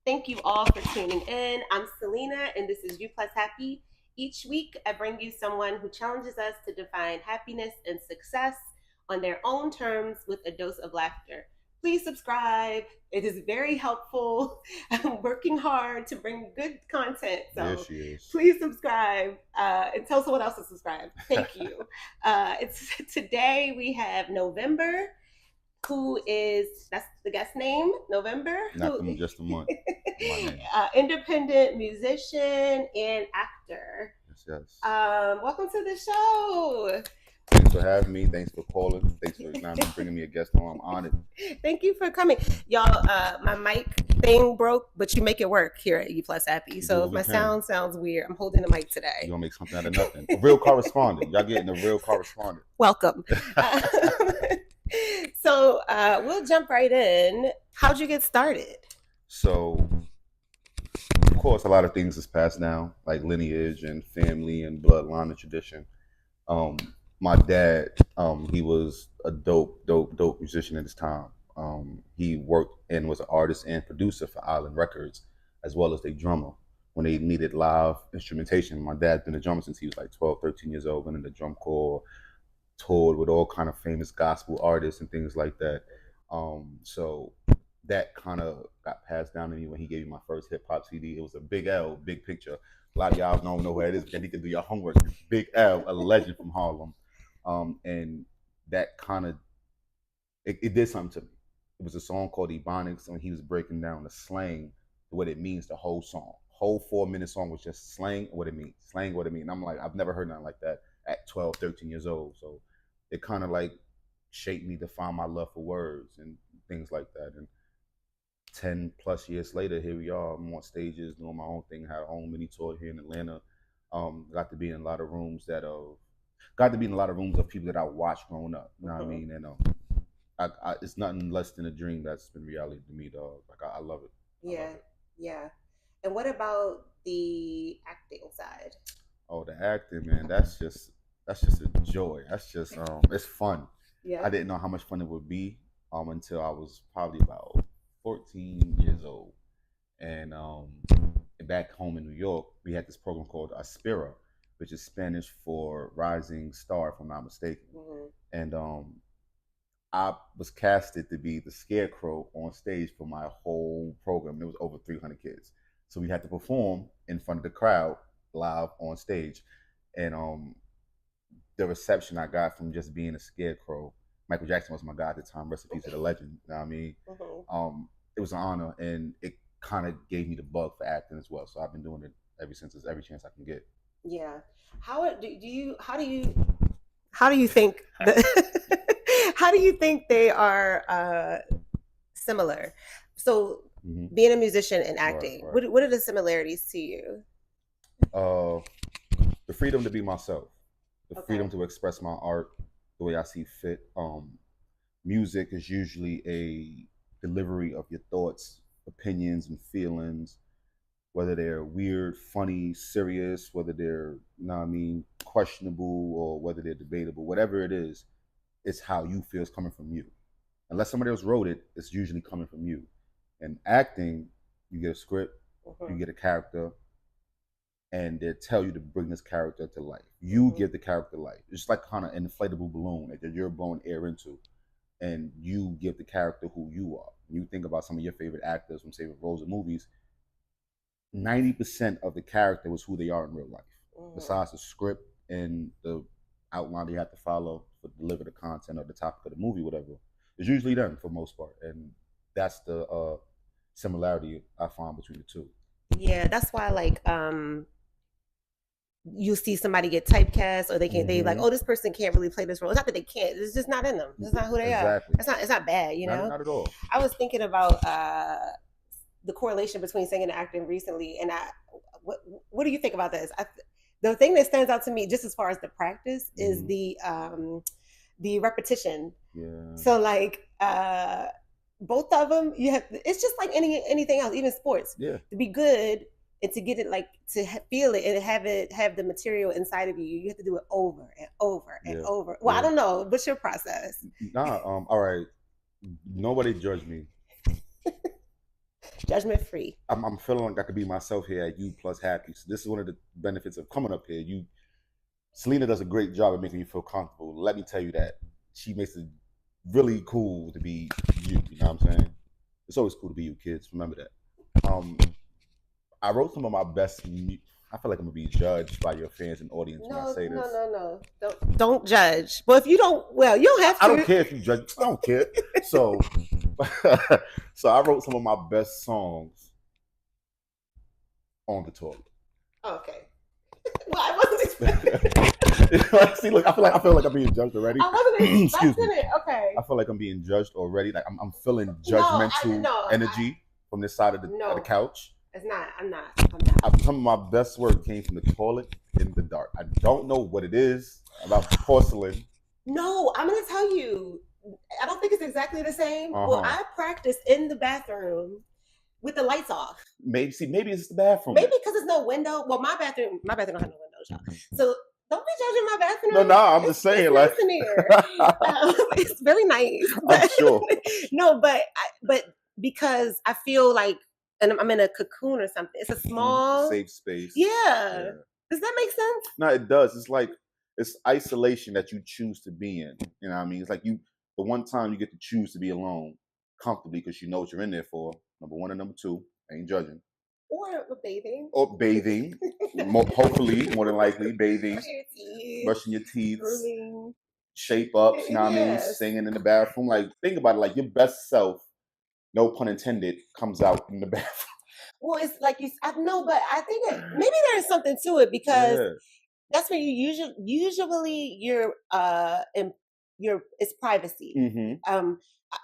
Thank you all for tuning in. I'm Selena, and this is You Plus Happy. Each week, I bring you someone who challenges us to define happiness and success on their own terms with a dose of laughter. Please subscribe. It is very helpful. I'm working hard to bring good content, There so she is. please subscribe and tell someone else to subscribe. Thank you. It's today we have November, who is that's the guest name, November, Not who them just a month. My name. independent musician and actor. Yes, yes. Welcome to the show. Thanks for having me. Thanks for calling. Thanks for bringing me a guest on. I'm honored. Thank you for coming, y'all. My mic thing broke, but you make it work here at U Plus Happy. We do So what if we my can. sound sounds weird, I'm holding the mic You're today. gonna make something out of nothing. A real correspondent. Y'all getting a real correspondent. Welcome. We'll jump right in. How'd you get started? So, of course, a lot of things is passed down, like lineage and family and bloodline and tradition. Um, my dad, he was a dope musician at his time. He worked and was an artist and producer for Island Records, as well as a drummer. When they needed live instrumentation, my dad's been a drummer since he was like 12, 13 years old, been in the drum corps, toured with all kind of famous gospel artists and things like that. So that kind of got passed down to me when he gave me my first hip hop CD. It was a Big L, Big Picture. A lot of y'all don't know who it is, but you can do your homework. Big L, a legend from Harlem, and that kind of it did something to me. It was a song called Ebonics, and he was breaking down the slang, what it means, the whole song. Whole 4 minute song was just slang, what it means, slang, what it means. And I'm like, I've never heard nothing like that at 12, 13 years old. So it kind of like shaped me to find my love for words and things like that. And 10 plus years later, here we are. I'm on stages doing my own thing, had a own mini tour here in Atlanta. Got to be in a lot of rooms got to be in a lot of rooms of people that I watched growing up. You know what I Mhm. mean? And it's nothing less than a dream that's been reality to me, dog. Like I love it. I love Yeah, it. yeah. And what about the acting side? Oh, the acting, man, that's just a joy. That's just it's fun. Yeah. I didn't know how much fun it would be until I was probably about 14 years old. And back home in New York, we had this program called Aspira, which is Spanish for rising star, if I'm not mistaken. Hmm. And I was casted to be the scarecrow on stage for my whole program. There was over 300 kids, so we had to perform in front of the crowd live on stage. And the reception I got from just being a scarecrow. Michael Jackson was my guy at the time. Rest in peace to the legend. You know what I mean? Hmm. It was an honor, and it kind of gave me the bug for acting as well. So I've been doing it ever since. It's every chance I can get. Yeah. Do you how do you think how do you think they are similar? So Hmm. being a musician and Right, acting, right. what are the similarities to you? Uh, the freedom to be myself, the freedom Okay. to express my art the way I see fit. Music is usually a delivery of your thoughts, opinions, and feelings, whether they're weird, funny, serious, whether they're, you know what I mean, questionable, or whether they're debatable, whatever it is, it's how you feel is coming from you. Unless somebody else wrote it, it's usually coming from you. And acting, you get a script, you Hmm. get a character, and they tell you to bring this character to life. You Hmm. give the character life. It's like kind of an inflatable balloon that you're blowing air into, and you give the character who you are. When you think about some of your favorite actors from favorite roles in movies, 90% of the character was who they are in real life. Hmm. Besides the script and the outline they have to follow to deliver the content or the topic of the movie, whatever, it's usually them for the most part. And that's the similarity I find between the two. Yeah, that's why like you see somebody get typecast or they like, Mm-hmm. oh, this person can't really play this role. It's not that they can't, it's just not in them. It's not who they are. Exactly. It's not bad, you Not know. not at all. I was thinking about the correlation between singing and acting recently, and what what do you think about this? The thing that stands out to me, just as far as the practice, is Mm-hmm. the repetition. Yeah. So like both of them, you have. It's just like anything else, even sports. Yeah. To be good and to get it like to feel it and have the material inside of you, you have to do it over and over and Yeah. over. Well, I Yeah. don't know. What's your process? Nah. All right. Nobody judge me. Judgment free. I'm feeling like I could be myself here at You Plus Happy. So this is one of the benefits of coming up here. Selena does a great job of making you feel comfortable. Let me tell you that. She makes it really cool to be you. You know what I'm saying? It's always cool to be you, kids. Remember that. I wrote some of my best. I feel like I'm gonna be judged by your fans and audience when I say this. No. Don't judge. Well, if you don't, well, you don't have to. I don't care if you judge. I don't care. So, so I wrote some of my best songs on the toilet. Okay. Well, I wasn't expecting. See, look, I feel like I'm being judged already. I wasn't expecting it. Okay. I feel like I'm being judged already. Like I'm feeling judgmental energy from this side of the couch. It's not. I'm not. Some of my best work came from the toilet in the dark. I don't know what it is about porcelain. No, I'm gonna tell you. I don't think it's exactly the same. Well, I practice in the bathroom with the lights off. Maybe it's the bathroom. Maybe because there's no window. Well, my bathroom don't have no windows, y'all. So don't be judging my bathroom. No, I'm just saying, it's like, nice in here. It's very nice. I'm sure. No, but because I feel like, and I'm in a cocoon or something. It's a small, safe space. Yeah. Does that make sense? No, it does. It's like it's isolation that you choose to be in. You know what I mean? It's like the one time you get to choose to be alone comfortably because you know what you're in there for. Number one and number two, I ain't judging. Or bathing. Hopefully, more than likely, bathing, brushing your teeth, grooming, shape ups, you know what I mean? Singing in the bathroom. Like, think about it, like your best self, no pun intended, comes out in the bathroom. Well, it's like I know, but I think maybe there's something to it because that's where you usually it's privacy. Mm-hmm.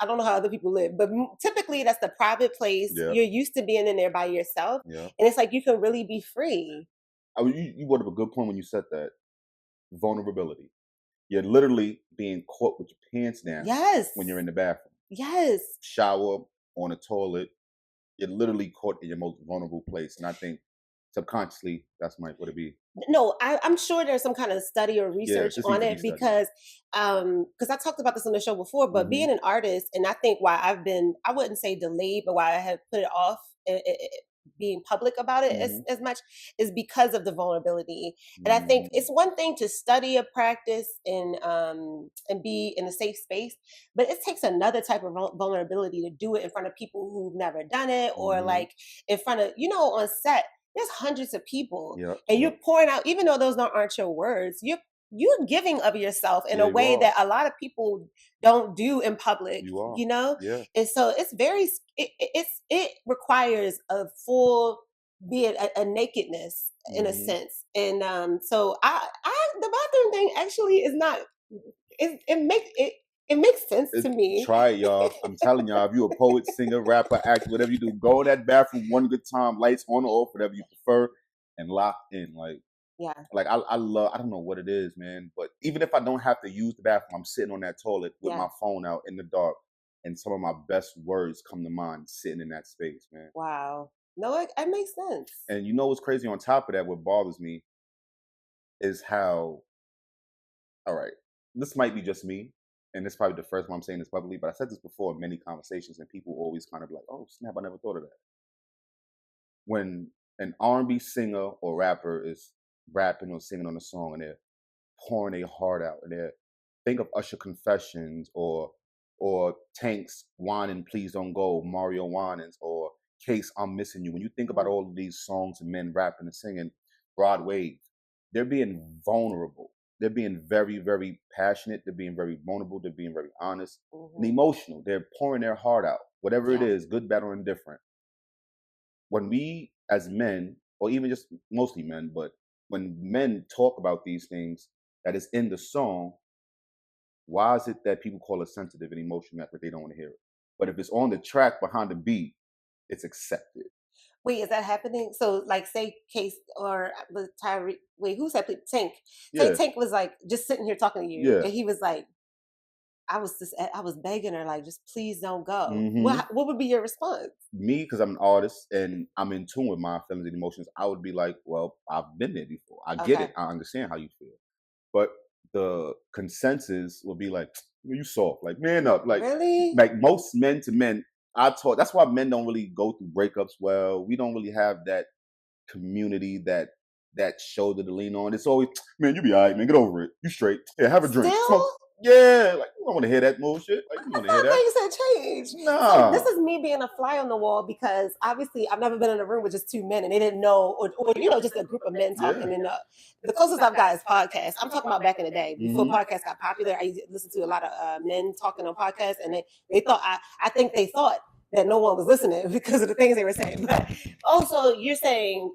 I don't know how other people live, but typically that's the private place. Yeah. You're used to being in there by yourself. Yeah. And it's like you can really be free. I mean, you brought up a good point when you said that. Vulnerability. You're literally being caught with your pants down. Yes. When you're in the bathroom. Yes. Shower, on a toilet. You're literally caught in your most vulnerable place. And I think subconsciously, that's what it be. No, I'm sure there's some kind of study or research on it because I talked about this on the show before, but being an artist, and I think why I wouldn't say delayed, but why I have put it off being public about it as much is because of the vulnerability. And I think it's one thing to study a practice and be in a safe space, but it takes another type of vulnerability to do it in front of people who've never done it or like in front of, on set. There's hundreds of people and you're pouring out, even though those aren't your words, you're giving of yourself in a way that a lot of people don't do in public, Yeah. And so it's it requires a full, be it a nakedness in a sense. And so the bathroom thing actually is not, it makes sense to me. Try it, y'all. I'm telling y'all, if you're a poet, singer, rapper, actor, whatever you do, go in that bathroom one good time, lights on or off, whatever you prefer, and lock in. Like, like I don't know what it is, man. But even if I don't have to use the bathroom, I'm sitting on that toilet with my phone out in the dark, and some of my best words come to mind sitting in that space, man. Wow. No, it makes sense. And you know what's crazy on top of that, what bothers me is how, all right, this might be just me. And this is probably the first one I'm saying this publicly, but I said this before in many conversations, and people always kind of be like, "Oh snap! I never thought of that." When an R&B singer or rapper is rapping or singing on a song, and they're pouring their heart out, and think of Usher Confessions or Tank's "Whining Please Don't Go," Mario Winans, or Case "I'm Missing You." When you think about all of these songs and men rapping and singing, Broadway, they're being vulnerable. They're being very, very passionate. They're being very vulnerable. They're being very honest and emotional. They're pouring their heart out, whatever it is, good, bad, or indifferent. When we as men, or even just mostly men, but when men talk about these things that is in the song, why is it that people call it sensitive and emotional that they don't want to hear it? But if it's on the track behind the beat, it's accepted. Wait, is that happening? So, like, say Case or Tyree. Wait, who said Tank? Tank was like just sitting here talking to you, and he was like, I was begging her, like, just please don't go. What would be your response? Me, because I'm an artist and I'm in tune with my feelings and emotions, I would be like, well, I've been there before. I get it. I understand how you feel. But the consensus would be like, you soft, like, man up. Like, really? like most men to men, That's why men don't really go through breakups well. We don't really have that community, that shoulder to lean on. It's always, man, you be all right, man. Get over it. You straight. Yeah, have a drink. Still? Smoke. Yeah, like you don't want to hear that bullshit. Like you I want to hear thought that? things had changed. Nah. So this is me being a fly on the wall because obviously I've never been in a room with just two men and they didn't know, or just a group of men talking. And the closest I've got is podcasts. I'm talking about back in the day before podcasts got popular. I used to listen to a lot of men talking on podcasts, and they thought I think they thought that no one was listening because of the things they were saying. But also, you're saying,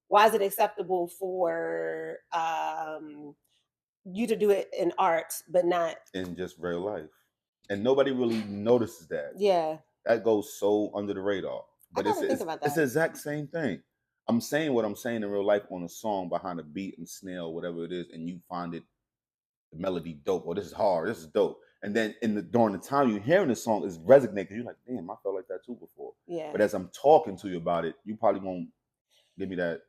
why is it acceptable for you to do it in art, but not in just real life? And nobody really notices that. Yeah. That goes so under the radar. But it's the exact same thing. I'm saying what I'm saying in real life on a song behind a beat and snare, whatever it is, and you find it, the melody dope, or this is hard, this is dope. And then during the time you're hearing the song, it's resonating because you're like, damn, I felt like that too before. Yeah. But as I'm talking to you about it, you probably won't give me that.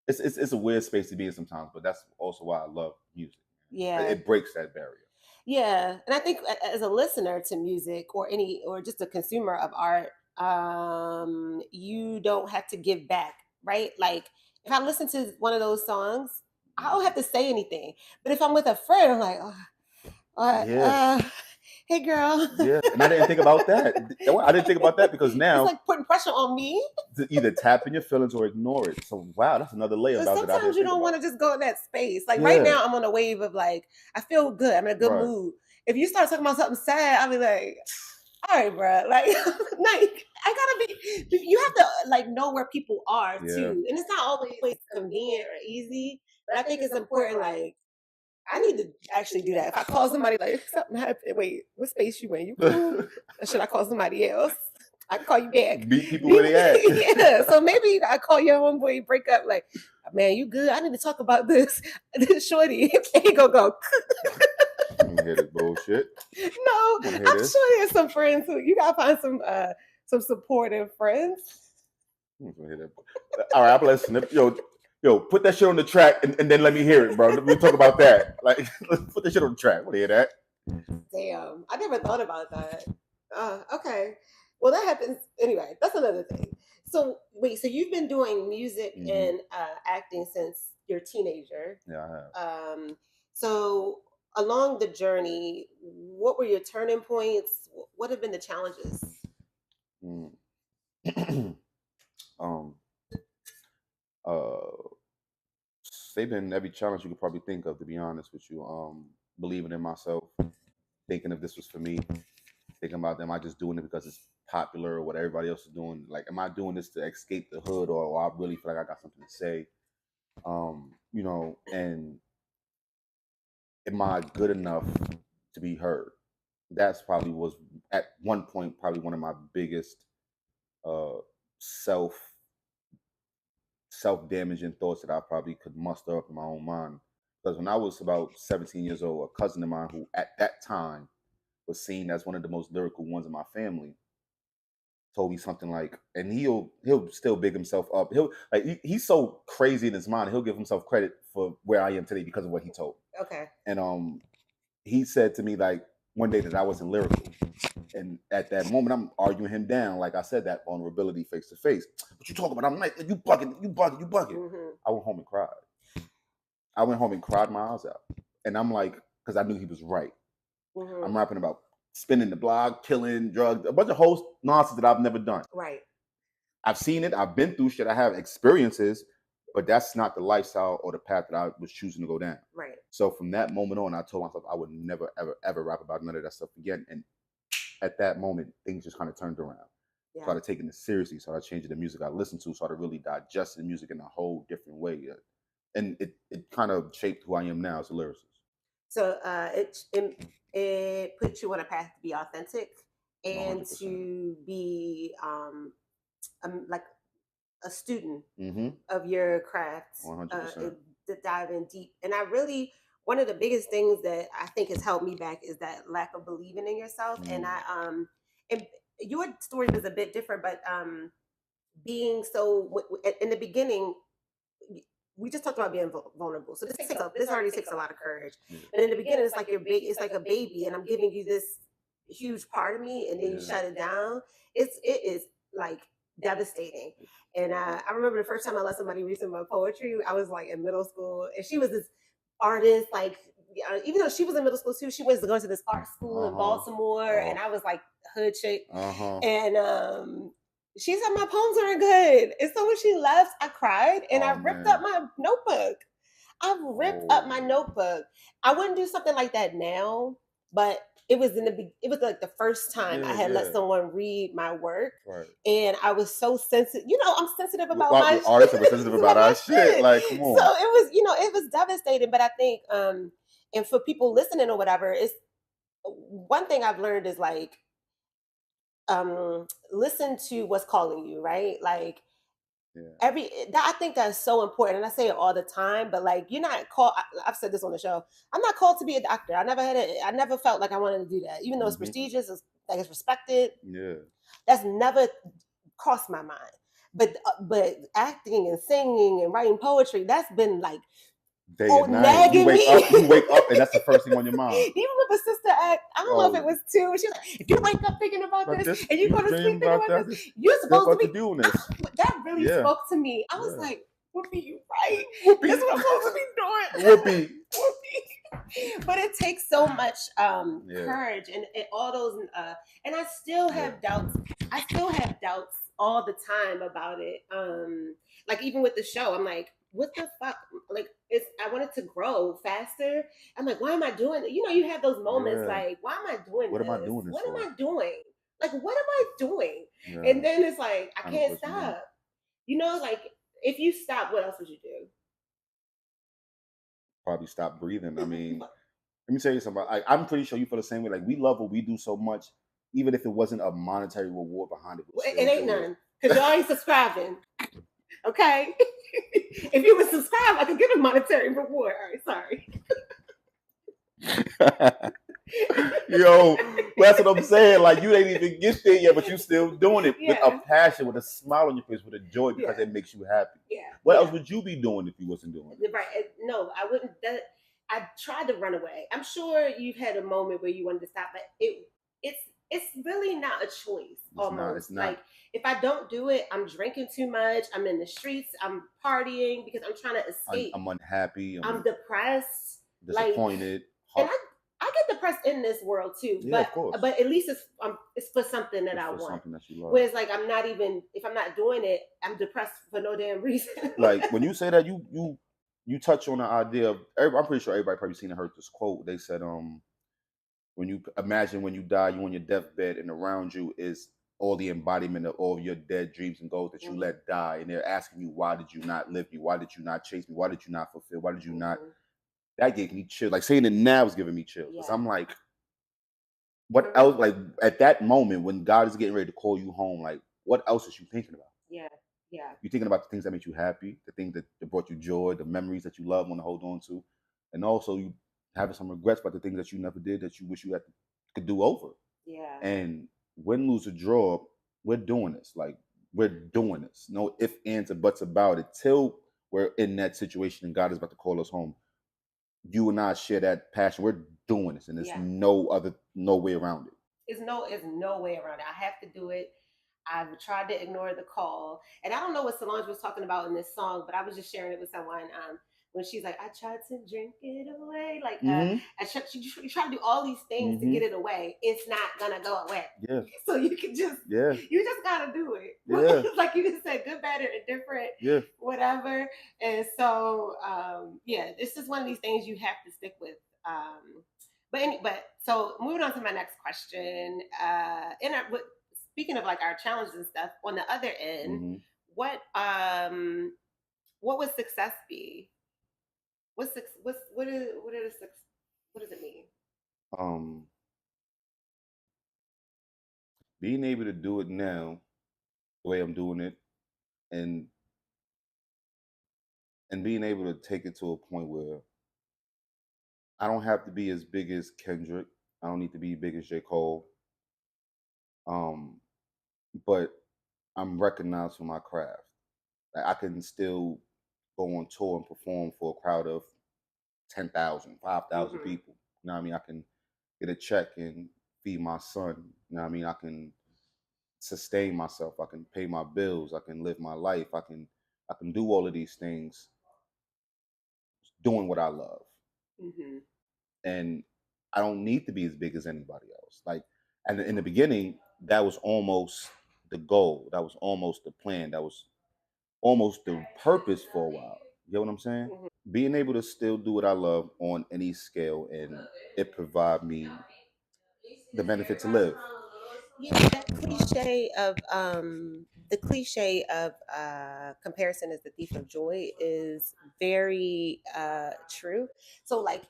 It's a weird space to be in sometimes, but that's also why I love music. Yeah. It breaks that barrier. Yeah. And I think as a listener to music or just a consumer of art, you don't have to give back, right? Like if I listen to one of those songs, I don't have to say anything. But if I'm with a friend, I'm like, hey girl. Yeah, and I didn't think about that. I didn't think about that because now it's like putting pressure on me to either tap in your feelings or ignore it. So wow, that's another layer. Sometimes you don't want to just go in that space. Like right now, I'm on a wave of like, I feel good. I'm in a good mood. If you start talking about something sad, I'll be like, all right, bro. Like, I gotta be. You have to like know where people are too, and it's not always convenient or easy. But I think it's important. Like, I need to actually do that. If I call somebody like something happened, wait, what space you in? You cool? Or should I call somebody else? I can call you back. Meet people where they at. Yeah. So maybe I call your homeboy, break up, like, man, you good? I need to talk about this. This shorty. He go. You hear this bullshit? No, I'm sure there's some friends who you gotta find some supportive friends. All right, I'm listening. Yo, put that shit on the track and then let me hear it, bro. We talk about that. Like, let's put that shit on the track. Want to hear that? Damn, I never thought about that. Okay. Well, that happens anyway. That's another thing. So wait, so you've been doing music and acting since you're a teenager. Yeah, I have. So along the journey, what were your turning points? What have been the challenges? They've been every challenge you could probably think of, to be honest with you. Believing in myself, thinking if this was for me, thinking about, am I just doing it because it's popular or what everybody else is doing? Like, am I doing this to escape the hood, or I really feel like I got something to say? And am I good enough to be heard? That's probably was at one point probably one of my biggest self-damaging thoughts that I probably could muster up in my own mind. Because when I was about 17 years old, a cousin of mine who at that time was seen as one of the most lyrical ones in my family told me something like, and he'll still big himself up. He's so crazy in his mind, he'll give himself credit for where I am today because of what he told. Okay. And he said to me like one day that I wasn't lyrical. And at that moment, I'm arguing him down. Like I said, that vulnerability face to face. What you talking about? I'm like, you bugging. Mm-hmm. I went home and cried. My eyes out. And I'm like, because I knew he was right. Mm-hmm. I'm rapping about spinning the block, killing, drugs, a bunch of whole nonsense that I've never done. Right. I've seen it. I've been through shit. I have experiences, but that's not the lifestyle or the path that I was choosing to go down. Right. So from that moment on, I told myself I would never, ever, ever rap about none of that stuff again. And at that moment, things just kind of turned around. Yeah. Started taking it seriously. Started changing the music I listened to. Started really digesting music in a whole different way. And it kind of shaped who I am now as a lyricist. So it puts you on a path to be authentic and 100%. To be like a student of your craft. 100%. To dive in deep. And one of the biggest things that I think has held me back is that lack of believing in yourself. And and your story was a bit different, but being so in the beginning, we just talked about being vulnerable. So this already takes a lot of courage. And in the beginning, it's like it's like a baby, and I'm giving you this huge part of me, and then you Yeah. shut it down. It is like devastating. And I remember the first time I let somebody read some of my poetry, I was like in middle school, and she was this artist, like even though she was in middle school too, she went to go to this art school in Baltimore, and I was like hood chick, and she said my poems aren't good, and so when she left, I cried and I ripped up my notebook. I've ripped up my notebook. I wouldn't do something like that now, but it was it was like the first time I had let someone read my work, and I was so sensitive. You know, I'm sensitive about my artists are sensitive about our shit. Like, come on. So it was, you know, it was devastating. But I think, and for people listening or whatever, it's one thing I've learned is like, listen to what's calling you, right? Like I think that's so important, and I say it all the time, but like you're not called. I've said this on the show. I'm not called to be a doctor. I never felt like I wanted to do that, even though it's prestigious, it's respected. That's never crossed my mind. But acting and singing and writing poetry, that's been like day and night. You wake up and that's the first thing on your mind. Do you remember Sister Act? I don't know if it was 2. She was like, if you wake up thinking about this and you go to sleep thinking about this, you're supposed to be doing this. That really spoke to me. I was like, Whoopi, you right. Whoopi. That's what I'm supposed to be doing. Whoopi. But it takes so much courage and all those and I still have doubts. I still have doubts all the time about it. Like even with the show, I'm like, what the fuck? Like I wanted to grow faster. I'm like, why am I doing it? You know, you have those moments like, why am I doing what this? Am I doing this what for? am I doing? Like, what am I doing? And then it's like, I can't stop. You know, like if you stop, what else would you do? Probably stop breathing. I mean, let me tell you something. I'm pretty sure you feel the same way. Like we love what we do so much, even if it wasn't a monetary reward behind it. It ain't none, because y'all ain't subscribing. Okay. If you would subscribe, I could give a monetary reward. All right, sorry. Yo, that's what I'm saying. Like you ain't even get there yet, but you still doing it with a passion, with a smile on your face, with a joy because it makes you happy. What else would you be doing if you wasn't doing it? Right. No, I wouldn't. I tried to run away. I'm sure you've had a moment where you wanted to stop, but it's really not a choice. It's not. Like if I don't do it, I'm drinking too much. I'm in the streets. I'm partying because I'm trying to escape. I'm unhappy. I'm depressed. Disappointed. And I get depressed in this world too. But at least it's for something that I want. Something that you love. Whereas like I'm not even, if I'm not doing it, I'm depressed for no damn reason. Like when you say that, you touch on the idea of, I'm pretty sure everybody probably seen and heard this quote. They said, when you imagine when you die, you on your deathbed, and around you is all the embodiment of all of your dead dreams and goals that you let die, and they're asking you, why did you not live me? Why did you not chase me? Why did you not fulfill? Why did you not? That gave me chills. Like saying it now is giving me chills. Because I'm like, what else? Like at that moment when God is getting ready to call you home, like what else is you thinking about? Yeah. You're thinking about the things that make you happy, the things that brought you joy, the memories that you love, want to hold on to, and also you having some regrets about the things that you never did that you wish you could do over. Yeah. And win, lose, or draw, we're doing this. Like we're doing this. No ifs, ands, or buts about it. Till we're in that situation and God is about to call us home. You and I share that passion. We're doing this, and there's no way around it. There's no way around it. I have to do it. I've tried to ignore the call, and I don't know what Solange was talking about in this song, but I was just sharing it with someone. When she's like, I tried to drink it away, like you try to do all these things to get it away. It's not gonna go away. Yeah. So you can just you just gotta do it. Yeah. Like you just said, good, bad, or indifferent. Yeah. Whatever. And so this is one of these things you have to stick with. But so moving on to my next question. Speaking of like our challenges and stuff, on the other end, what would success be? What does it mean? Being able to do it now, the way I'm doing it, and being able to take it to a point where I don't have to be as big as Kendrick. I don't need to be big as J. Cole. But I'm recognized for my craft. Like I can still go on tour and perform for a crowd of 10,000, 5,000 people. You know what I mean? I can get a check and feed my son. You know what I mean? I can sustain myself. I can pay my bills. I can live my life. I can do all of these things doing what I love. Hmm. And I don't need to be as big as anybody else. Like, and in the beginning, that was almost the goal. That was almost the plan. That was almost the purpose for a while. You know what I'm saying? Hmm. Being able to still do what I love on any scale, and it provide me the benefit to live. Yeah, that cliche of comparison is the thief of joy is very true. So like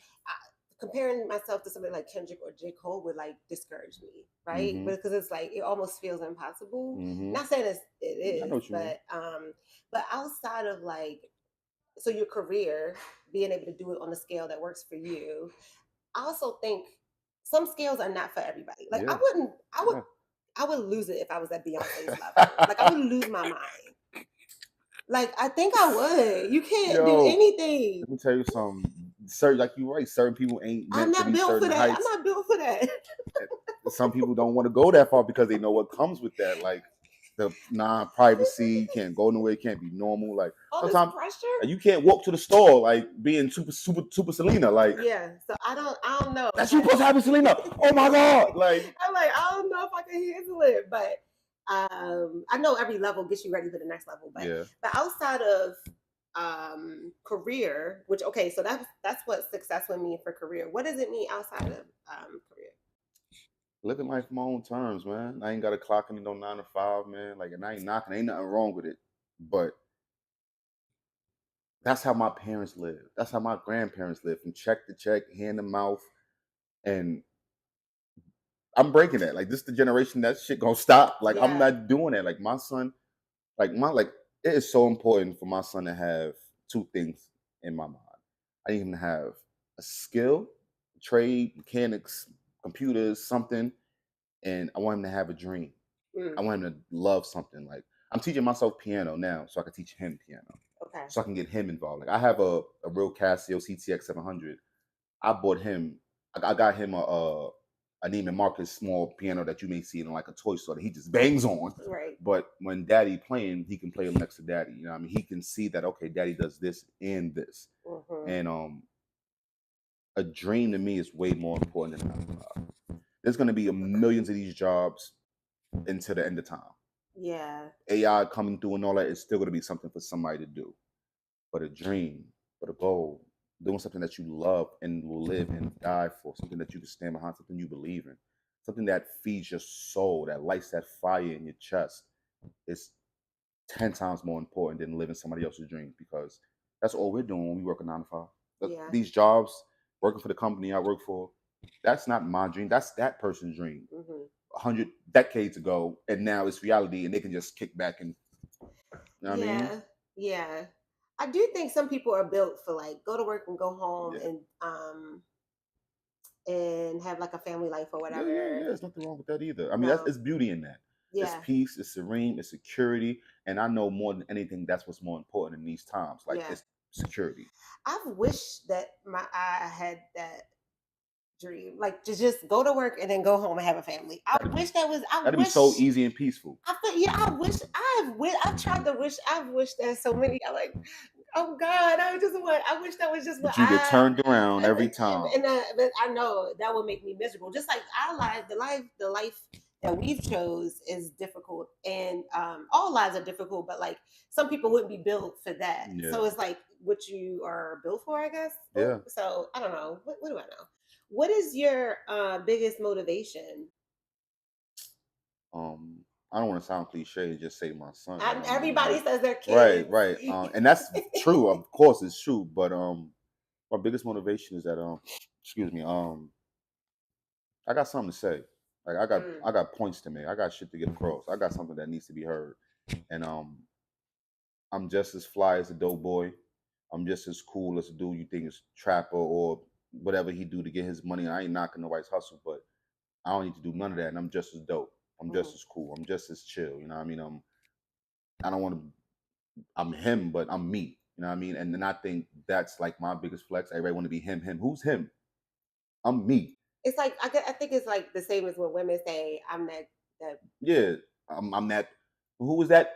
comparing myself to somebody like Kendrick or J. Cole would like discourage me, right? Mm-hmm. Because it's like it almost feels impossible. Mm-hmm. Not saying it I know is, what you mean. but outside of like so your career, being able to do it on a scale that works for you, I also think some scales are not for everybody. Like Yeah. I would lose it if I was at Beyonce's level. Like I Yeah. would lose my mind. Like I think I would. You can't do Yo, anything. let me tell you something. Certain, like you're right. Certain people ain't I'm meant to not be built for certain that. I'm heights. not built for that. Some people don't want to go that far because they know what comes with that, like the non-privacy. You can't go nowhere. You can't be normal. Like All this sometimes pressure. you can't walk to the store like being super Selena. Like Yeah. So I don't know. that's you supposed to happen, Selena. Oh my god! Like I'm like, I don't know if I can handle it, but I know every level gets you ready for the next level. yeah, But outside of career, which okay, so that's what success would mean for career. What does it mean outside of career? living life on my own terms, man. I ain't got to clock in no 9 to 5, man. Like, and I ain't knocking. Ain't nothing wrong with it, but that's how my parents live. That's how my grandparents live, from check to check, hand to mouth, and I'm breaking that. Like this, the generation that shit gonna stop. Like I'm Yeah. not doing that. Like my son, like it is so important for my son to have two things in my mind. I need him to have a skill, trade, mechanics, computers, something, and I want him to have a dream. Mm, I want him to love something. Like I'm teaching myself piano now, so I can teach him piano, okay. so I can get him involved. Like I have a real Casio CTX 700. I bought him. I got him a Neiman Marcus small piano that you may see in like a toy store that he just bangs on. Right. But when Daddy playing, he can play next to Daddy. You know, what I mean, he can see that okay, Daddy does this and this, Hmm. and a dream to me is way more important than a 9 to 5. There's gonna be millions of these jobs until the end of time. Yeah. AI coming through and all that is still gonna be something for somebody to do. But a dream, but a goal, doing something that you love and will live and die for, something that you can stand behind, something you believe in, something that feeds your soul, that lights that fire in your chest, is 10 times more important than living somebody else's dreams, because that's all we're doing when we work a 9 to 5. Yeah. These jobs, working for the company I work for, that's not my dream. That's that person's dream. Hmm. 100 decades ago, and now it's reality, and they can just kick back and, you know what I mean? Yeah. Yeah. I do think some people are built for like go to work and go home Yeah. and have like a family life or Yeah, yeah, whatever. yeah. There's nothing wrong with that either. I mean, that's No. it's beauty in that. It's Yeah. peace, it's serene, it's security, and I know more than anything that's what's more important in these times. Like Yeah. it's security. I've wished that I had that dream, like to just go to work and then go home and have a family. I That'd be wish that was. I that'd be so wish. easy and peaceful. I feel. Yeah. I wish. I've tried to wish. I've wished that so many. I'm like, oh God, I just want. I wish that was just what But you get turned around every time. but I know that would make me miserable. Just like our life, the life that we've chose is difficult, and all lives are difficult. But like some people wouldn't be built for that. Yeah. So it's like what you are built for, I guess. Yeah. So I don't know. What do I know? What is your biggest motivation? I don't want to sound cliche, just say my son. You know what I mean? Everybody Like, says their right, kids. right. And that's true. Of course, it's true. But my biggest motivation is that excuse me, I got something to say. Like Mm, I got points to make. I got shit to get across. I got something that needs to be heard. And I'm just as fly as a dope boy. I'm just as cool as a dude you think is trapper or whatever he do to get his money. I ain't knocking nobody's hustle, but I don't need to do none of that. And I'm just as dope. I'm just mhm. as cool. I'm just as chill. You know what I mean? I don't want to. I'm him, but I'm me. You know what I mean? And then I think that's like my biggest flex. Everybody want to be him. Him. Who's him? I'm me. It's like I think it's like the same as when women say I'm that. Yeah, I'm that. Who was that?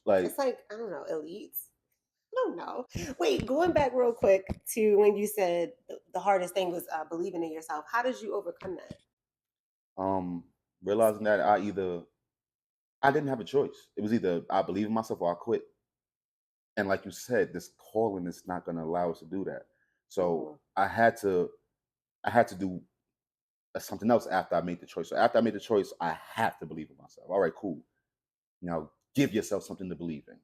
Like, It's like I don't know, elites. I don't know. Wait, going back real quick to when you said the hardest thing was believing in yourself. How did you overcome that? um, realizing that I didn't have a choice. It was either I believe in myself or I quit. And like you said, this calling is not going to allow us to do that. So Mhm. I had to do something else after I made the choice. So after I made the choice, I have to believe in myself. All right, cool. Now give yourself something to believe in.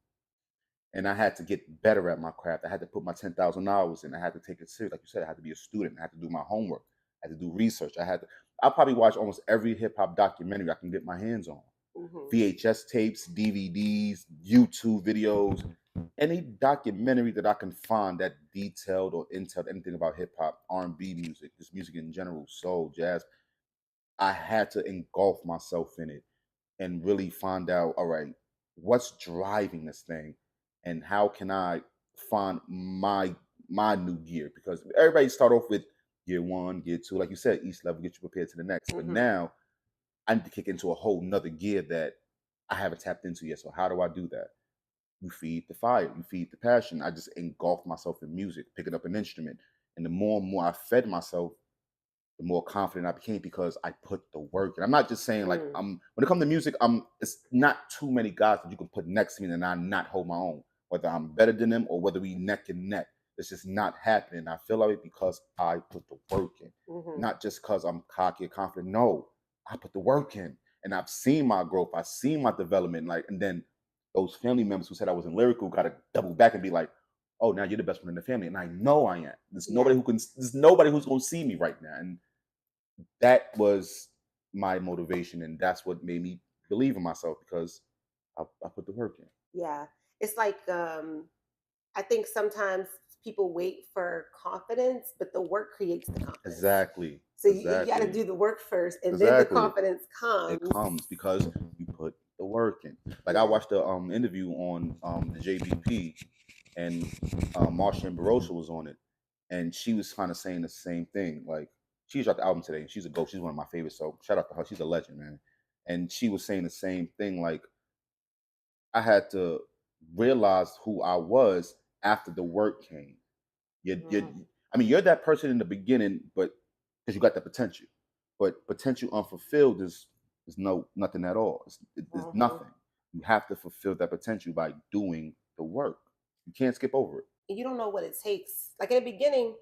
And I had to get better at my craft. I had to put my 10,000 hours in. I had to take it serious. Like you said, I had to be a student. I had to do my homework. I had to do research. I probably watch almost every hip hop documentary I can get my hands on. Mhm. VHS tapes, DVDs, YouTube videos, any documentary that I can find that detailed or intel anything about hip hop, R&B music, just music in general, soul, jazz. I had to engulf myself in it and really find out, all right, what's driving this thing and how can I find my new gear? Because everybody start off with gear one, gear two. Like you said, each level gets you prepared to the next. But Mhm. now I need to kick into a whole nother gear that I haven't tapped into yet. So how do I do that? You feed the fire, you feed the passion. I just engulfed myself in music, picking up an instrument. And the more and more I fed myself, the more confident I became because I put the work. And I'm not just saying like Mm. when it comes to music, it's not too many guys that you can put next to me and I not hold my own. Whether I'm better than them or whether we neck and neck. It's just not happening. I feel like it because I put the work in. Mhm. Not just because I'm cocky or confident. No, I put the work in. And I've seen my growth. I've seen my development. Like, and then those family members who said I wasn't lyrical gotta double back and be like, oh, now you're the best one in the family. And I know I am. Yeah. There's nobody who's gonna see me right now. And that was my motivation, and that's what made me believe in myself because I put the work in. Yeah. It's like I think sometimes people wait for confidence, but the work creates the confidence. Exactly, So you got to exactly, do the work first, and then the exactly. confidence It comes. comes because you put the work in. Like I Yeah. watched the interview on the JBP, and Marsha and Barossa was on it, and she was kind of saying the same thing. Like she dropped the album today, and she's a ghost. She's one of my favorites. So shout out to her. She's a legend, man. And she was saying the same thing. Like I had to realize who I was after the work came. Mhm. I mean, you're that person in the beginning, but because you got the potential, but potential unfulfilled is nothing at all. It's Mhm. nothing. You have to fulfill that potential by doing the work. You can't skip over it. And you don't know what it takes. Like in the beginning,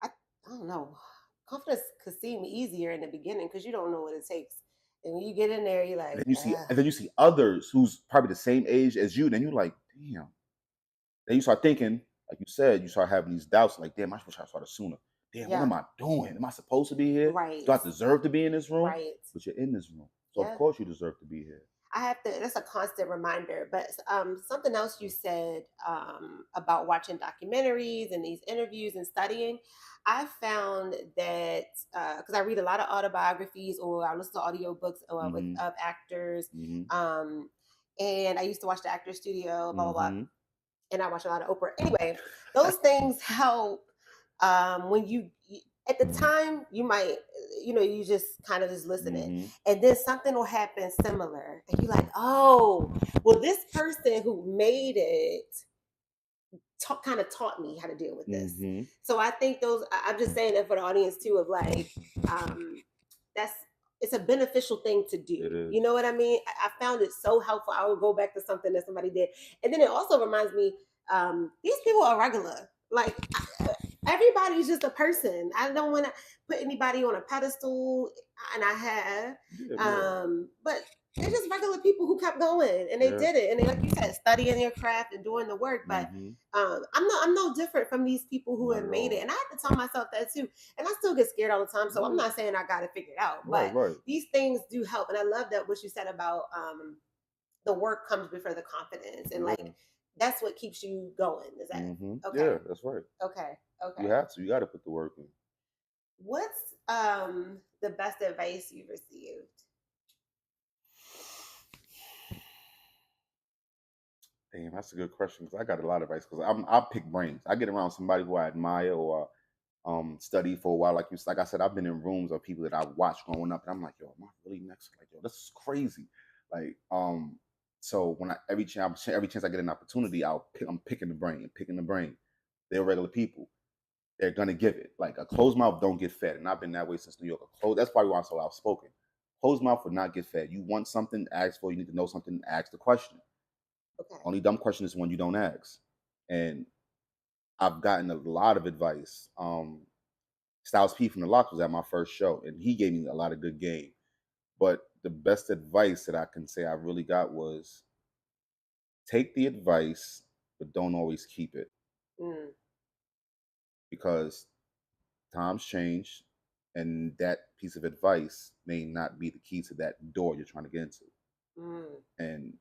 I don't know. Confidence could seem easier in the beginning because you don't know what it takes. And when you get in there, you're like, ah, And then you see others who's probably the same age as you. Then you're like, damn. Then you start thinking, like you said, you start having these doubts, like, damn, I wish I started sooner. Damn, what yeah, am I doing? Am I supposed to be here? right, Do I deserve to be in this room? right. But you're in this room. So of Yeah. course you deserve to be here. I have to, that's a constant reminder. But something else you said about watching documentaries and these interviews and studying, I found that because I read a lot of autobiographies or I listen to audiobooks Mm-hmm. of actors. Mm-hmm. Um, and I used to watch the Actor Studio, blah, blah, blah. Mm-hmm. And I watch a lot of Oprah. Anyway, those things help when at the time you might you just kind of just listening, Mm-hmm. and then something will happen similar, and you're like, oh, well, this person who made it kind of taught me how to deal with this. Mm-hmm. So I think I'm just saying that for the audience too, of like, um, that's it's a beneficial thing to It do. You is. know what I mean? I found it so helpful. I would go back to something that somebody did, and then it also reminds me, these people are regular. Like everybody's just a person. I don't want to put anybody on a pedestal, and I have, Yeah, yeah. but they're just regular people who kept going and they Yeah. did it, and they, like you said, studying their craft and doing the work. But Mm-hmm. I'm no different from these people who Not have at made it, all. and I have to tell myself that too. And I still get scared all the time, so I'm Yeah. not saying I got it figured out, Right, but right. these things do help. And I love that what you said about the work comes before the confidence, and like Yeah. that's what keeps you going. Is that Mm-hmm. okay? Yeah, that's right. Okay, You okay. have to. You got to put the work in. What's the best advice you've received? Damn, that's a good question because I got a lot of advice because I pick brains. I get around somebody who I admire or study for a while. Like I said, I've been in rooms of people that I watched growing up, and I'm like, yo, am I really next? Like, yo, this is crazy. Like, so when every chance I get an opportunity, I'm picking the brain, picking the brain. They're regular people. They're gonna give it. Like a closed mouth don't get fed, and I've been that way since New York. That's probably why I'm so outspoken. Closed mouth would not get fed. You want something, ask for. You need to know something, ask the question. Okay. Only dumb question is one you don't ask. And I've gotten a lot of advice. Styles P from the Lock was at my first show, and he gave me a lot of good game. But the best advice that I can say I really got was take the advice, but don't always keep it Mm, because times change, and that piece of advice may not be the key to that door you're trying to get into. mm, And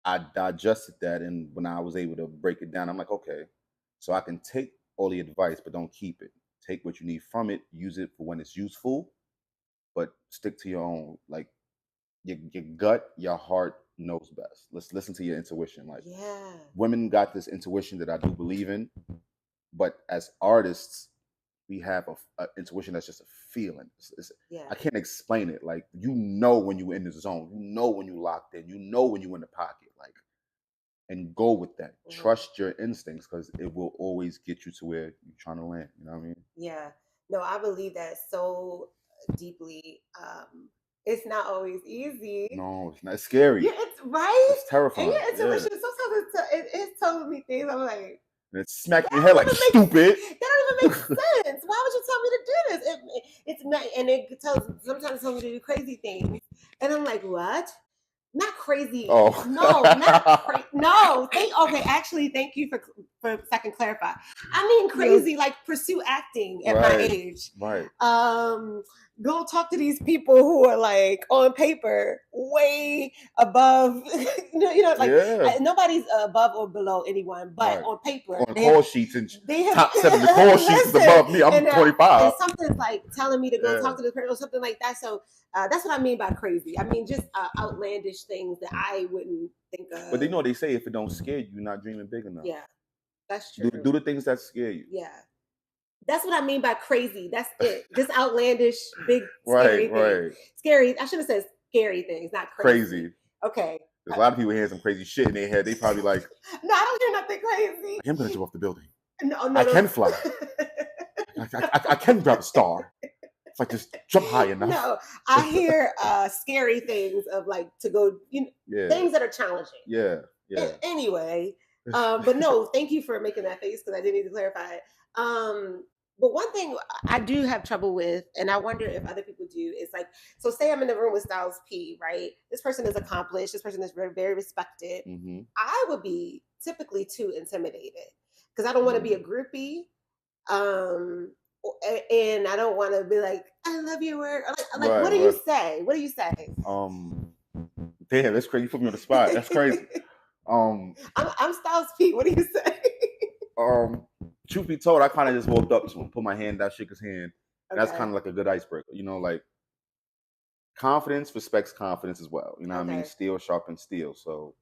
I digested that, and when I was able to break it down, I'm like, okay, so I can take all the advice, but don't keep it. Take what you need from it, use it for when it's useful, but stick to your own. Like your gut, your heart knows best. Let's listen to your intuition. Like yeah. women got this intuition that I do believe in, but as artists, we have a intuition that's just a feeling. Yeah. I can't explain it. Like you know when you're in the zone, you know when you locked in, you know when you're in the pocket. Like and go with that. Mhm. Trust your instincts because it will always get you to where you're trying to land. You know what I mean? Yeah. No, I believe that so deeply. It's not always easy. No, it's not. It's scary. Yeah, it's right. It's And your terrifying. Yeah. intuition, sometimes it's telling me things. I'm like, And it's smacking that your head don't like even make stupid. that don't even make sense. Why would you tell me to do this? It's not, and it sometimes tells me to do crazy things, and I'm like, what? Not crazy. Oh. No, not crazy. No, actually, thank you for a second clarify. I mean crazy, like pursue acting at my Right. age. Right. Go talk to these people who are like on paper way above. Like Yeah. nobody's above or below anyone, but Right. on paper, On call sheets and they have top 7 of the call sheets is Listen, above me. I'm and 25. something's like telling me to go Yeah. talk to this person or something like that. So that's what I mean by crazy. I mean just outlandish things that I wouldn't think of. But they know they say if it don't scare you, you're not dreaming big enough. Yeah, that's true. Do the things that scare you. Yeah. That's what I mean by crazy. That's it. Just outlandish, big, scary things. Right. Scary. I should have said scary things, not crazy. Okay. There's a lot of people hearing some crazy shit in their head. They probably like, no, I don't hear nothing crazy. I am gonna jump off the building. No, I can fly. I can grab a star. If I just jump high enough. No, I hear scary things of like to go, things that are challenging. Yeah. Anyway, but no, thank you for making that face because I did need to clarify it. But one thing I do have trouble with, and I wonder if other people do, is like, so say I'm in the room with Styles P, right? This person is accomplished. This person is very, very respected. Mm-hmm. I would be typically too intimidated because I don't want to be a groupie. And I don't want to be like, I love your work. Like Right, what do you say? What do you say? Damn, that's crazy. You put me on the spot. That's crazy. I'm Styles P. What do you say? Truth be told, I kind of just walked up to him, put my hand out, shook his hand. And that's Okay. kind of like a good icebreaker. Like confidence respects confidence as well. You know what I mean? Steel sharpens steel. So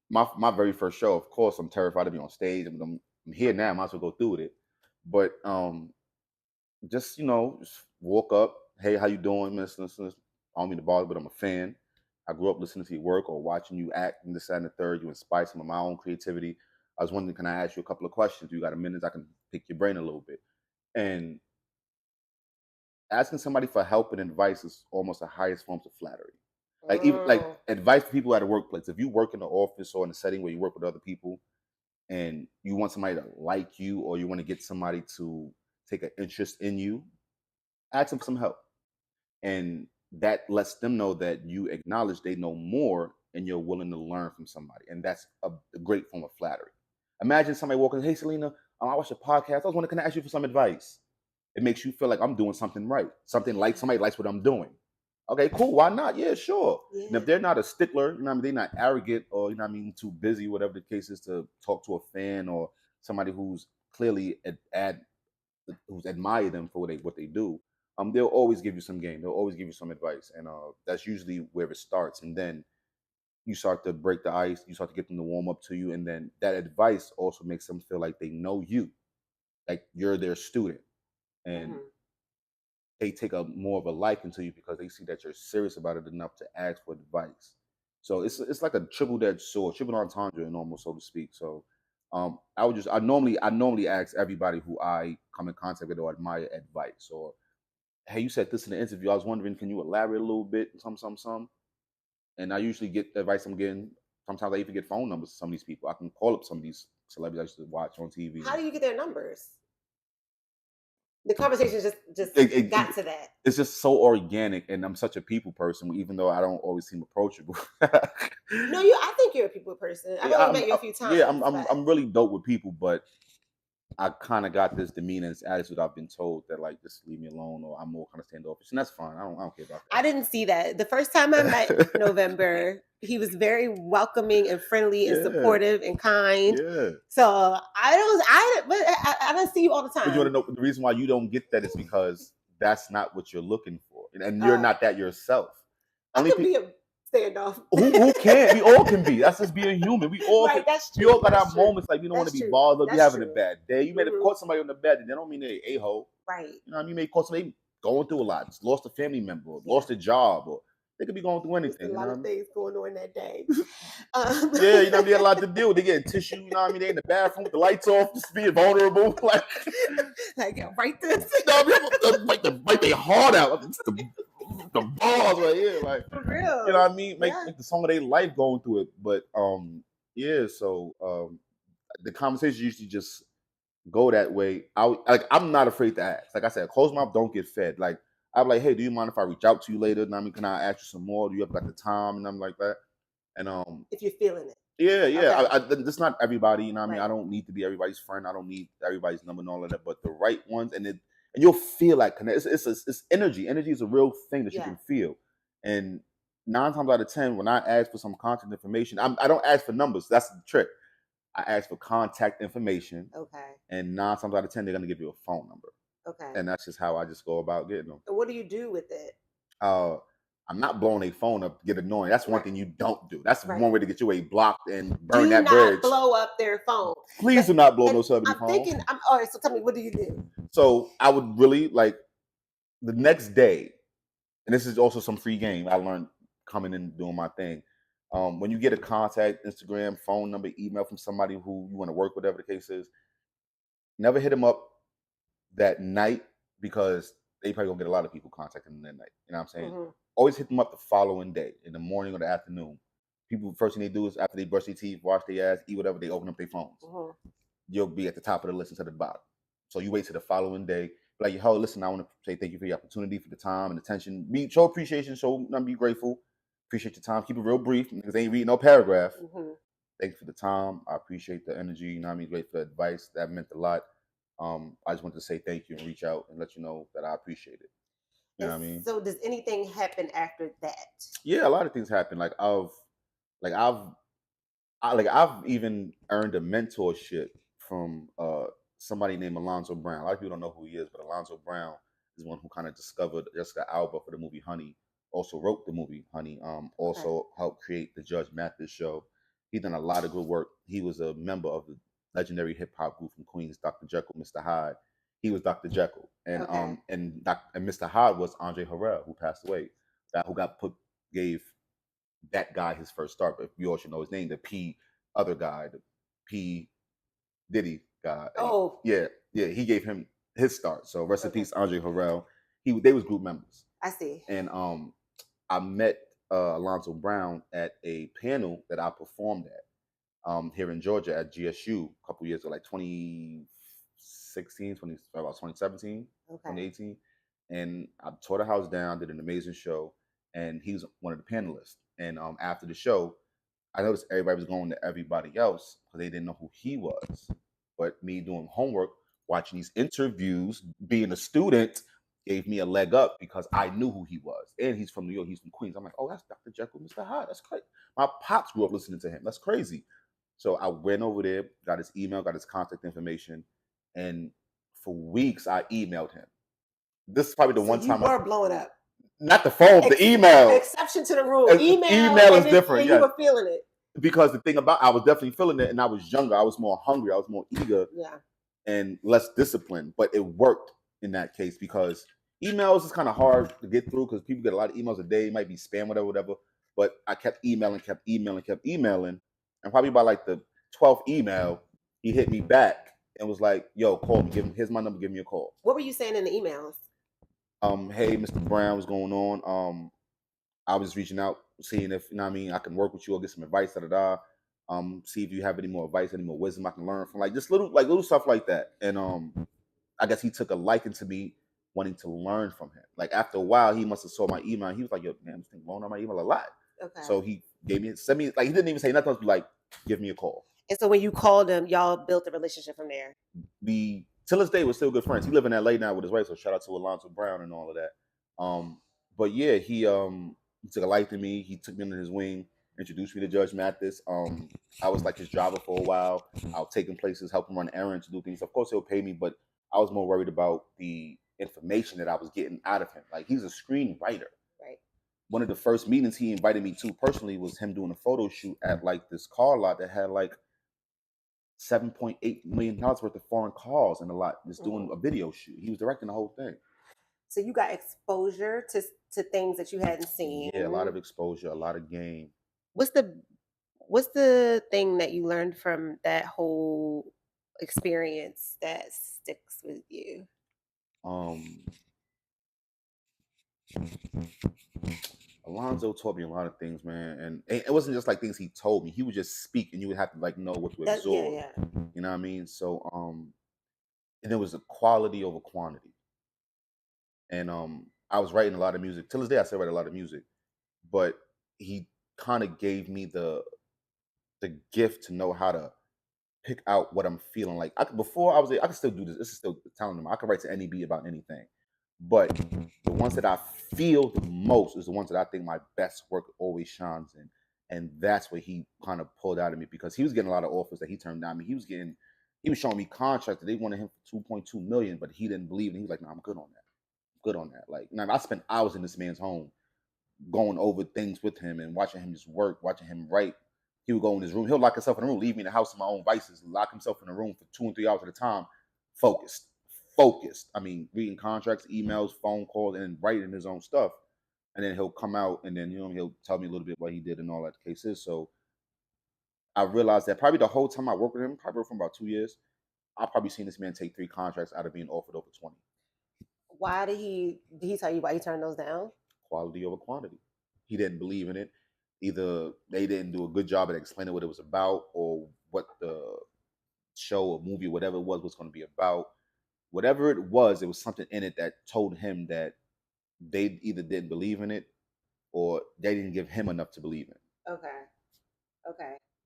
my very first show, of course, I'm terrified to be on stage. I'm here now. I might as well go through with it. But just walk up. Hey, how you doing, Mister? I don't mean to bother, but I'm a fan. I grew up listening to your work or watching you act and this, that, and the third. You inspire some of my own creativity. I was wondering, can I ask you a couple of questions? You got a minute? I can pick your brain a little bit. And asking somebody for help and advice is almost the highest forms of flattery. Like even like advice for people at a workplace. If you work in the office or in a setting where you work with other people, and you want somebody to like you, or you want to get somebody to take an interest in you, ask them for some help. And that lets them know that you acknowledge they know more and you're willing to learn from somebody. And that's a great form of flattery. Imagine somebody walking, hey, Selena, I watched your podcast. I was wondering, can I ask you for some advice? It makes you feel like I'm doing something right. Something like somebody likes what I'm doing. Okay, cool. Why not? Yeah, sure. Yeah. And if they're not a stickler, they're not arrogant or, too busy, whatever the case is, to talk to a fan or somebody who's clearly who's admire them for what they do, they'll always give you some game. They'll always give you some advice. And that's usually where it starts. And then you start to break the ice. You start to get them to warm up to you. And then that advice also makes them feel like they know you. like you're their student, and Mhm. they take a more of a liking to you because they see that you're serious about it enough to ask for advice. So it's like a triple-edged sword, triple entendre, and almost so to speak. So I normally ask everybody who I come in contact with or admire advice. Or hey, you said this in the interview. I was wondering, can you elaborate a little bit? Some. And I usually get the advice I'm getting. Sometimes I even get phone numbers to some of these people. I can call up some of these celebrities I used to watch on TV. How do you get their numbers? The conversation just got It, to that. it's just so organic, and I'm such a people person, even though I don't always seem approachable. No, I think you're a people person. I've only met you a few times. Yeah, I'm really dope with people, but I kind of got this demeanor and this attitude. I've been told that like just leave me alone, or I'm more kind of standoffish, and that's fine. I don't care about that. I didn't see that. The first time I met November, he was very welcoming and friendly and supportive and kind. Yeah. So I don't see you all the time. But you want to know the reason why you don't get that is because that's not what you're looking for, and you're not that yourself. I could be a standoff. Who can? We all can be. That's just being human. We all right, can. That's true. We all got that's our true. moments like we don't want to be bothered. We having a bad day. You may have caught somebody on the bad day. They don't mean they're a-hole. Right. You know what I mean? You may caught somebody going through a lot. Just lost a family member, or lost a job, or they could be going through anything. There's a lot of things going on that day. Yeah, you know, they got a lot to deal with. They getting tissue, you know what I mean? They in the bathroom with the lights off, just being vulnerable. Like write this. Like their heart out. The balls right here. Like for real. You know what I mean? Make the song of their life going through it. But so the conversation usually just go that way. I'm not afraid to ask. Like I said, closed mouth don't get fed. Like I'm like, hey, do you mind if I reach out to you later? And I mean, can I ask you some more? Do you have like the time? And I'm like that. And if you're feeling it. Yeah. Okay. That's not everybody, you know what I mean? I don't need to be everybody's friend. I don't need everybody's number and all of that, but the right ones, and you'll feel like connect. It's energy. Energy is a real thing that you can feel. And 9 times out of 10, when I ask for some contact information, I don't ask for numbers. That's the trick. I ask for contact information. Okay. And 9 times out of 10, they're gonna give you a phone number. Okay. And that's just how I just go about getting them. And what do you do with it? I'm not blowing a phone up to get annoying. That's one thing you don't do. That's one way to get your way blocked and burn that bridge. Do not blow up their phone. Please do not blow no celebrity phone. All right, so tell me, what do you do? So I would really like the next day, and this is also some free game I learned coming in doing my thing. When you get a contact, Instagram, phone number, email from somebody who you want to work, whatever the case is, never hit them up that night because they probably gonna get a lot of people contacting them that night. You know what I'm saying? Mm-hmm. Always hit them up the following day, in the morning or the afternoon. People, first thing they do is after they brush their teeth, wash their ass, eat whatever, they open up their phones. Mm-hmm. You'll be at the top of the list instead of the bottom. So you wait till the following day. Like, yo, listen, I want to say thank you for your opportunity, for the time and attention. Show appreciation, be grateful. Appreciate your time. Keep it real brief because they ain't reading no paragraph. Mm-hmm. Thank you for the time. I appreciate the energy. You know what I mean? Great for the advice. That meant a lot. I just wanted to say thank you and reach out and let you know that I appreciate it. You know what I mean? So does anything happen after that? Yeah, a lot of things happen. I've even earned a mentorship from somebody named Alonzo Brown. A lot of people don't know who he is, but Alonzo Brown is one who kind of discovered Jessica Alba for the movie Honey. Also wrote the movie Honey. Also helped create the Judge Mathis show. He's done a lot of good work. He was a member of the legendary hip hop group from Queens, Dr. Jekyll, Mr. Hyde. He was Dr. Jekyll, and Mr. Hyde was Andre Harrell, who passed away. That who gave that guy his first start. But you all should know his name, the P other guy, the P Diddy guy. Oh, yeah, he gave him his start. So rest in peace, Andre Harrell. They was group members. I see. And I met Alonzo Brown at a panel that I performed at here in Georgia at GSU a couple years ago, like 2017, 2018. And I tore the house down, did an amazing show, and he was one of the panelists. And after the show, I noticed everybody was going to everybody else because they didn't know who he was. But me doing homework, watching these interviews, being a student, gave me a leg up because I knew who he was. And he's from New York, he's from Queens. I'm like, oh, that's Dr. Jekyll, Mr. Hyde. That's crazy. My pops grew up listening to him. That's crazy. So I went over there, got his email, got his contact information, and for weeks I emailed him. This is probably the one time you were blowing up. Not the phone, the email. Exception to the rule. Email is different. You were feeling it. Because the thing about I was definitely feeling it, and I was younger. I was more hungry. I was more eager. Yeah. and less discipline. But it worked in that case because emails is kind of hard to get through because people get a lot of emails a day. It might be spam, whatever. But I kept emailing, and probably by like the 12th email, he hit me back and was like, "Yo, call me. Here's my number. Give me a call." What were you saying in the emails? Hey, Mr. Brown, what's going on? I was reaching out, seeing if I can work with you or get some advice, see if you have any more advice, any more wisdom I can learn from, like just little stuff like that. And I guess he took a liking to me wanting to learn from him. Like after a while, he must have saw my email. He was like, "Yo, man, this thing blowing on my email a lot." Okay. So he sent me, like he didn't even say nothing else, but like, give me a call. And so when you called him, y'all built a relationship from there. We till this day we're still good friends. He live in LA now with his wife, so shout out to Alonzo Brown and all of that. But yeah, he took a liking to me. He took me under his wing, introduced me to Judge Mathis. I was like his driver for a while. I'll take him places, help him run errands, do things. Of course, he'll pay me, but I was more worried about the information that I was getting out of him. Like he's a screenwriter. Right. One of the first meetings he invited me to personally was him doing a photo shoot at like this car lot that had like $7.8 million worth of foreign cars and a lot, just doing a video shoot. He was directing the whole thing. So you got exposure to things that you hadn't seen. Yeah, a lot of exposure, a lot of game. What's the thing that you learned from that whole experience that sticks with you? Alonzo taught me a lot of things, man, and it wasn't just like things he told me. He would just speak, and you would have to like know what to absorb. Yeah. You know what I mean? So, and it was a quality over quantity. And I was writing a lot of music. Till this day, I still write a lot of music, but he kind of gave me the gift to know how to pick out what I'm feeling. Like I could still do this. This is still telling them I could write to any beat about anything. But the ones that I feel the most is the ones that I think my best work always shines in. And that's what he kind of pulled out of me because he was getting a lot of offers that he turned down. I mean, he was showing me contracts that they wanted him for 2.2 million, but he didn't believe it. He was like, "No, I'm good on that. Good on that." Like, now I spent hours in this man's home going over things with him and watching him just work, watching him write. He would go in his room. He'll lock himself in a room, leave me in the house in my own vices, lock himself in a room for 2 and 3 hours at a time, focused. I mean, reading contracts, emails, phone calls, and writing his own stuff. And then he'll come out and then he'll tell me a little bit what he did and all that the case is. So I realized that probably the whole time I worked with him, probably for about 2 years, I've probably seen this man take 3 contracts out of being offered over 20. Why did he tell you why he turned those down? Quality over quantity. He didn't believe in it. Either they didn't do a good job at explaining what it was about or what the show or movie, whatever it was going to be about. Whatever it was something in it that told him that they either didn't believe in it or they didn't give him enough to believe in. Okay.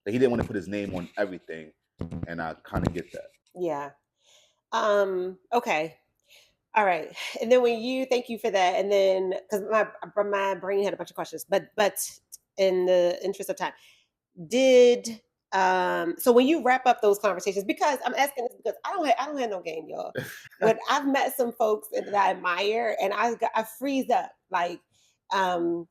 But he didn't want to put his name on everything, and I kind of get that. Yeah. Okay. All right. And then thank you for that. And then because my brain had a bunch of questions, but in the interest of time, so when you wrap up those conversations, because I'm asking this because I don't have no game, y'all. But I've met some folks that I admire, and I freeze up like and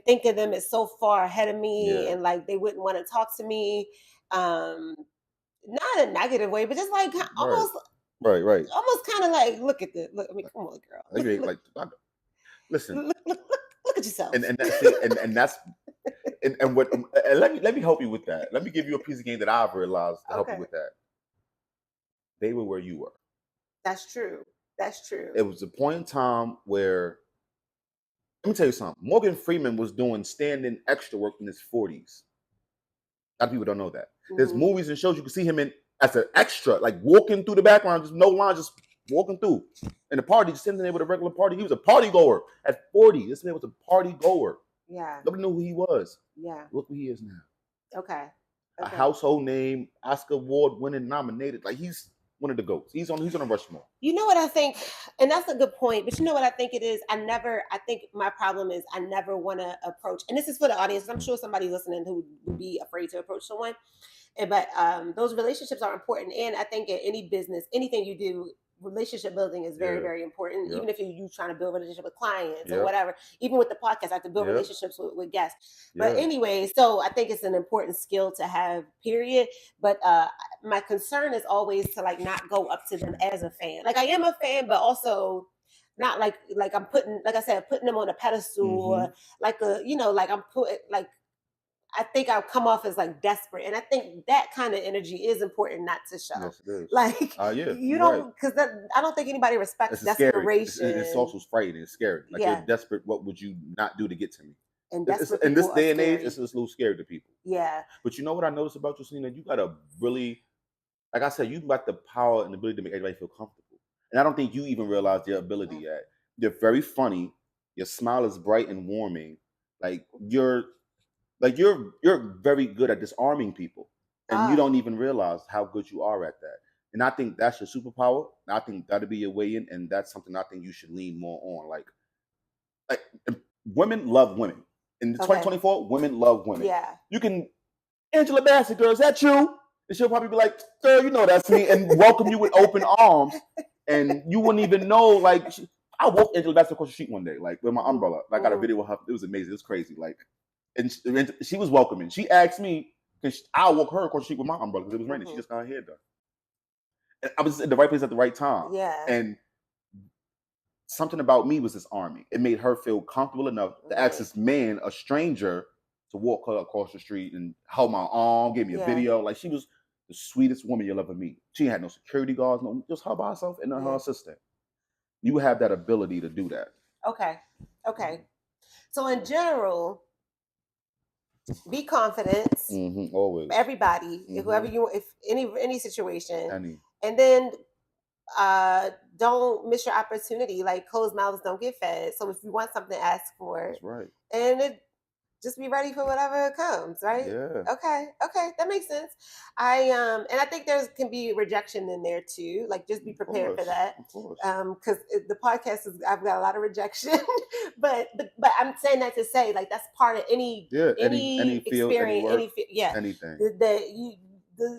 think of them as so far ahead of me, and like they wouldn't want to talk to me, not in a negative way, but just like almost. Right. Almost kind of like, look at this. Look, I mean, come on, girl. Listen. Look at yourself. And that's it. And that's and what. And let me help you with that. Let me give you a piece of game that I've realized to help you with that. They were where you were. That's true. It was a point in time where, let me tell you something. Morgan Freeman was doing stand-in extra work in his 40s. A lot of people don't know that. There's movies and shows you can see him in as an extra, like walking through the background, just no line, just walking through. And the party, just sitting there with a regular party. He was a party goer at 40. This man was a party goer. Yeah. Nobody knew who he was. Yeah. Look who he is now. Okay. A household name, Oscar Award winning, nominated. Like he's one of the GOATs. He's on a Rushmore. You know what I think, and that's a good point, but you know what I think it is? I think my problem is I never want to approach, and this is for the audience, I'm sure somebody listening who would be afraid to approach someone. But those relationships are important. And I think in any business, anything you do, relationship building is very, Yeah. very important. Yep. Even if you trying to build a relationship with clients or Yep. whatever, even with the podcast, I have to build Yep. relationships with guests. But Yeah. anyway, so I think it's an important skill to have, period. But my concern is always to like not go up to them as a fan. Like I am a fan, but also not like I'm putting, like I said, putting them on a pedestal or like a, you know, like I'm putting like, I think I'll come off as like desperate, and I think that kind of energy is important not to show. Yes, it is. Like Yeah, you you're don't, because I don't think anybody respects It's scary. desperation. It's also frightening. It's scary. Like Yeah. you're desperate. What would you not do to get to me? And in desperate this people day are and age, scary. it's a little scary to people. Yeah. But you know what I noticed about you, Selena? You got a really, like I said, you got the power and the ability to make everybody feel comfortable. And I don't think you even realize your ability yet. You're very funny. Your smile is bright and warming. Like you're very good at disarming people, and you don't even realize how good you are at that. And I think that's your superpower. I think that'll be your way in, and that's something I think you should lean more on. Like women love women. In 2024, women love women. Yeah. You can, Angela Bassett, girl, is that you? And she'll probably be like, girl, you know that's me, and welcome you with open arms. And you wouldn't even know, like, I walked Angela Bassett across the street one day, like, with my umbrella. I got a video of her. It was amazing. It was crazy. Like, and she was welcoming. She asked me, because I walk her across the street with my umbrella because it was raining. She just got her hair done. And I was in the right place at the right time. Yeah. And something about me was disarming. It made her feel comfortable enough to ask this man, a stranger, to walk her across the street and hold my arm, give me a video. Like, she was the sweetest woman you'll ever meet. She had no security guards, no, just her by herself and her assistant. You have that ability to do that. Okay. So in general, be confident. Always. Everybody, whoever you, if any situation, and then don't miss your opportunity. Like closed mouths don't get fed. So if you want something, ask for it. That's right. And just be ready for whatever comes, right? Yeah. Okay, that makes sense. And I think there can be rejection in there too. Like just be prepared for that. Of course. Because the podcast is, I've got a lot of rejection, but I'm saying that to say like that's part of any field, experience, anything.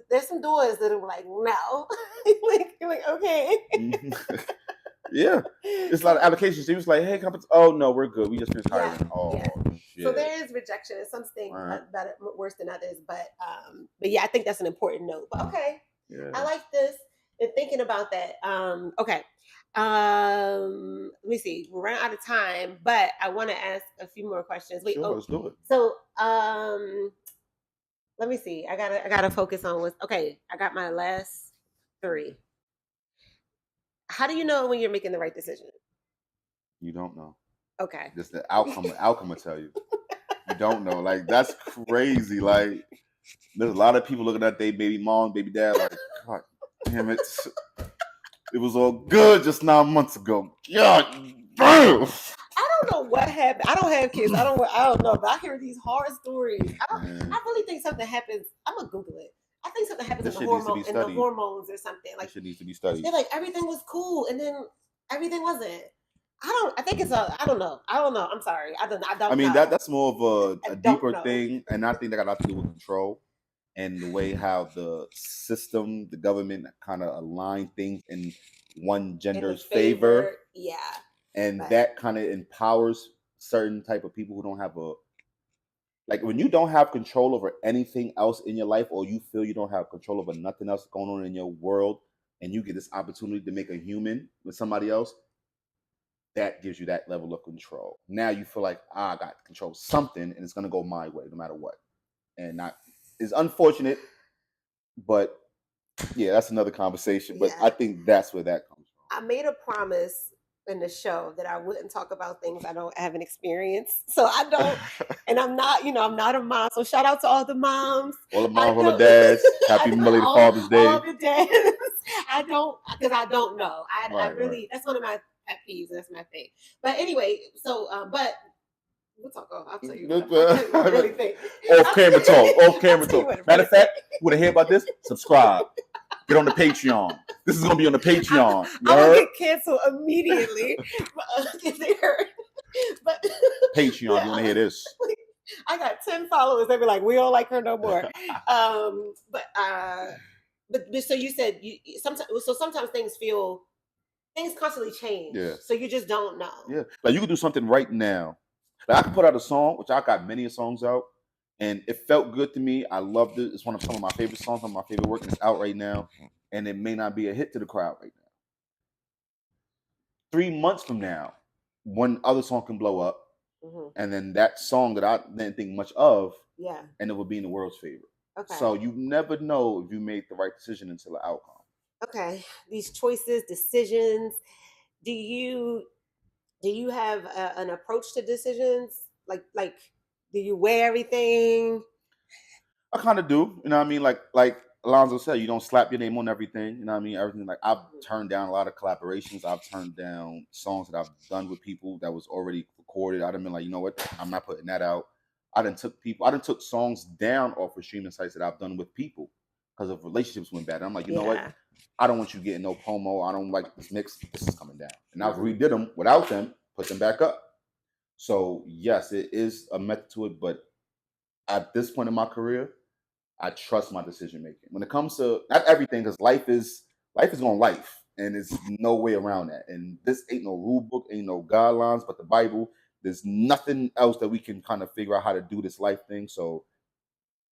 There's some doors that are like no, you're like okay. Yeah, it's a lot of applications. He was like, "Hey, oh no, we're good. We just finished hiring." Shit. So there is rejection, and some things better, worse than others. But yeah, I think that's an important note. But okay, I like this. And thinking about that. Okay. Let me see. We're running out of time, but I want to ask a few more questions. Wait, let's do it. So let me see. I gotta focus on what's okay. I got my last 3. How do you know when you're making the right decision? You don't know. Okay. Just the outcome. Outcome will tell you. You don't know. Like that's crazy. Like there's a lot of people looking at their baby mom, baby dad, like, God damn it. It was all good just 9 months ago. God damn. I don't know what happened. I don't have kids. I don't know, but I hear these horror stories. I really think something happens. I'm gonna Google it. I think something happens in the hormones or something. Like this shit needs to be studied. They're like everything was cool, and then everything wasn't. I think it's I don't know. I'm sorry. I don't. I mean that's more of a deeper thing, and I think that got a lot to do with control and the way how the system, the government, kind of align things in one gender's favor. Yeah. And that kind of empowers certain type of people who don't have like when you don't have control over anything else in your life, or you feel you don't have control over nothing else going on in your world, and you get this opportunity to make a human with somebody else, that gives you that level of control. Now you feel like I got to control something, and it's gonna go my way no matter what. And it's unfortunate, but yeah, that's another conversation. But I think that's where that comes from. I made a promise in the show that I wouldn't talk about things I haven't experienced. So I don't, and I'm not, I'm not a mom. So shout out to all the moms. All the moms, all the dads. Happy belated Father's Day. All the dads. I don't, because I don't know. I really, that's one of my pet peeves. That's my thing. But anyway, so, but we'll talk off. I'll tell you what I really think. Off camera talk. Matter of fact, want to hear about this? Subscribe. Get on the Patreon. This is gonna be on the Patreon. I will get canceled immediately. But Patreon, you want to hear this? I got 10 followers. They be like, "We don't like her no more." But so you said sometimes things feel things constantly change. Yeah. So you just don't know. Yeah. Like you could do something right now. Like I could put out a song, which I got many songs out, and it felt good to me. I loved it. It's one of some of my favorite songs, some of my favorite work, and it's out right now. And it may not be a hit to the crowd right now. 3 months from now, one other song can blow up, and then that song that I didn't think much of, and it will be in the world's favor. Okay. So you never know if you made the right decision until the outcome. Okay. These choices, decisions. Do you have an approach to decisions? Like, do you weigh everything? I kind of do. You know what I mean? Like Alonzo said, you don't slap your name on everything. You know what I mean? Everything. Like I've turned down a lot of collaborations. I've turned down songs that I've done with people that was already recorded. I'd have been like, you know what? I'm not putting that out. I done took songs down off of streaming sites that I've done with people because of relationships went bad. And I'm like, you know what? I don't want you getting no promo. I don't like this mix. This is coming down. And I've redid them without them, put them back up. So yes, it is a method to it, but at this point in my career, I trust my decision making. When it comes to not everything, because life is going life, and there's no way around that. And this ain't no rule book, ain't no guidelines, but the Bible. There's nothing else that we can kind of figure out how to do this life thing. So,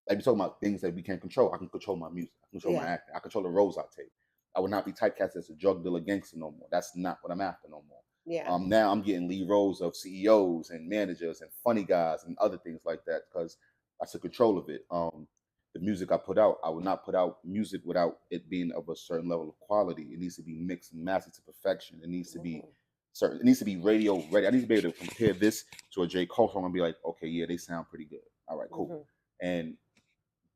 like we talking about things that we can't control. I can control my music. I can control my acting. I control the roles I take. I would not be typecast as a drug dealer gangster no more. That's not what I'm after no more. Yeah. Now I'm getting lead roles of CEOs and managers and funny guys and other things like that because I took control of it. The music I put out, I would not put out music without it being of a certain level of quality. It needs to be mixed and mastered to perfection. It needs to be certain. It needs to be radio ready. I need to be able to compare this to a J. Cole song and be like, okay, yeah, they sound pretty good. All right, cool. And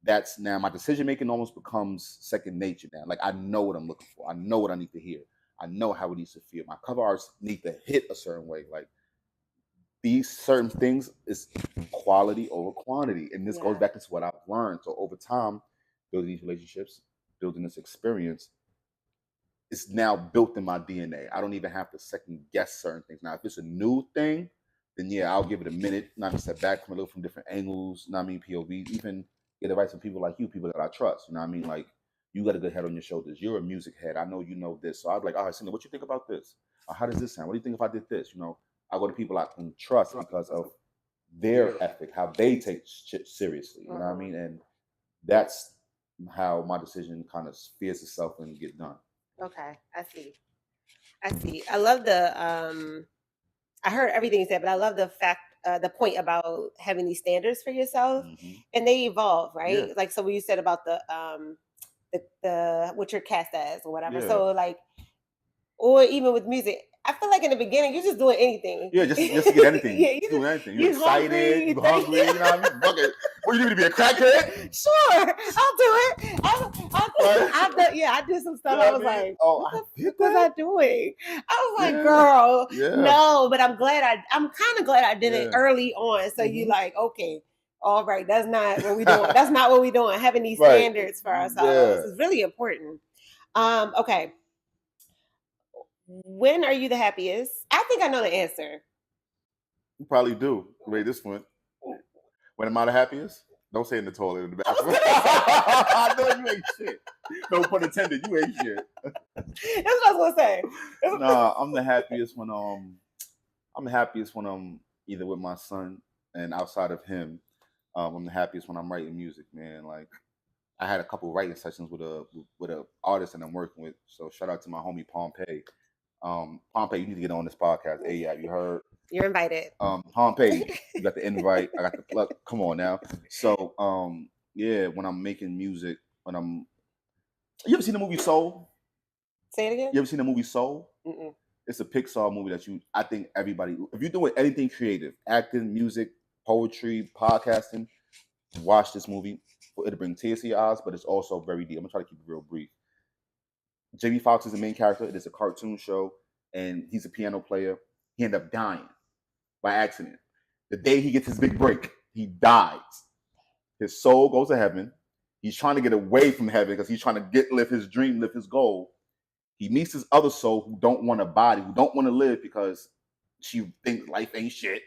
that's now my decision making almost becomes second nature now. Like I know what I'm looking for. I know what I need to hear. I know how it needs to feel. My cover arts need to hit a certain way. Like these certain things is quality over quantity. And this goes back into what I've learned. So over time, building these relationships, building this experience, it's now built in my DNA. I don't even have to second guess certain things. Now, if it's a new thing, then yeah, I'll give it a minute. Not to step back from a little from different angles. You know what I mean? POV, even get advice from people like you, people that I trust. You know what I mean? Like you got a good head on your shoulders. You're a music head. I know you know this. So I'd be like, all right, Cindy, what you think about this? How does this sound? What do you think if I did this? You know, I go to people I can trust because of their ethic, how they take shit seriously. You know what I mean? And that's how my decision kind of fears itself and get done. Okay, I see. I love the I heard everything you said, but I love the point about having these standards for yourself, and they evolve, right? Like so, what you said about the what you're cast as or whatever. So like, or even with music, I feel like in the beginning you're just doing anything. Yeah, just to get anything. You're doing anything. You're excited. You're hungry. You know what I mean? Fuck it. What you need to be a crackhead? Sure, I'll do it. I did some stuff. I was like, what was I doing? I was like, girl, no. But I'm kind of glad I did it early on. So you like, okay, all right, that's not what we doing. That's not what we doing. Having these standards for ourselves is really important. Okay. When are you the happiest? I think I know the answer. You probably do. Wait, this one. When am I the happiest? Don't say in the toilet in the bathroom. I know you ain't shit. No pun intended. You ain't shit. That's what I was gonna say. Nah, I'm the happiest when I'm either with my son and outside of him. I'm the happiest when I'm writing music, man. Like I had a couple writing sessions with a artist that I'm working with. So shout out to my homie Pompey. Pompey, you need to get on this podcast. Hey, have you heard? You're invited. Pompey, you got the invite. I got the plug. Come on now. So, when I'm making music, you ever seen the movie Soul? Say it again. You ever seen the movie Soul? Mm-mm. It's a Pixar movie that I think everybody, if you're doing anything creative, acting, music, poetry, podcasting, watch this movie. It'll bring tears to your eyes, but it's also very deep. I'm gonna try to keep it real brief. Jamie Foxx is the main character. It is a cartoon show, and he's a piano player. He ended up dying by accident. The day he gets his big break, he dies. His soul goes to heaven. He's trying to get away from heaven because he's trying to live his dream, live his goal. He meets his other soul who don't want a body, who don't want to live because she thinks life ain't shit.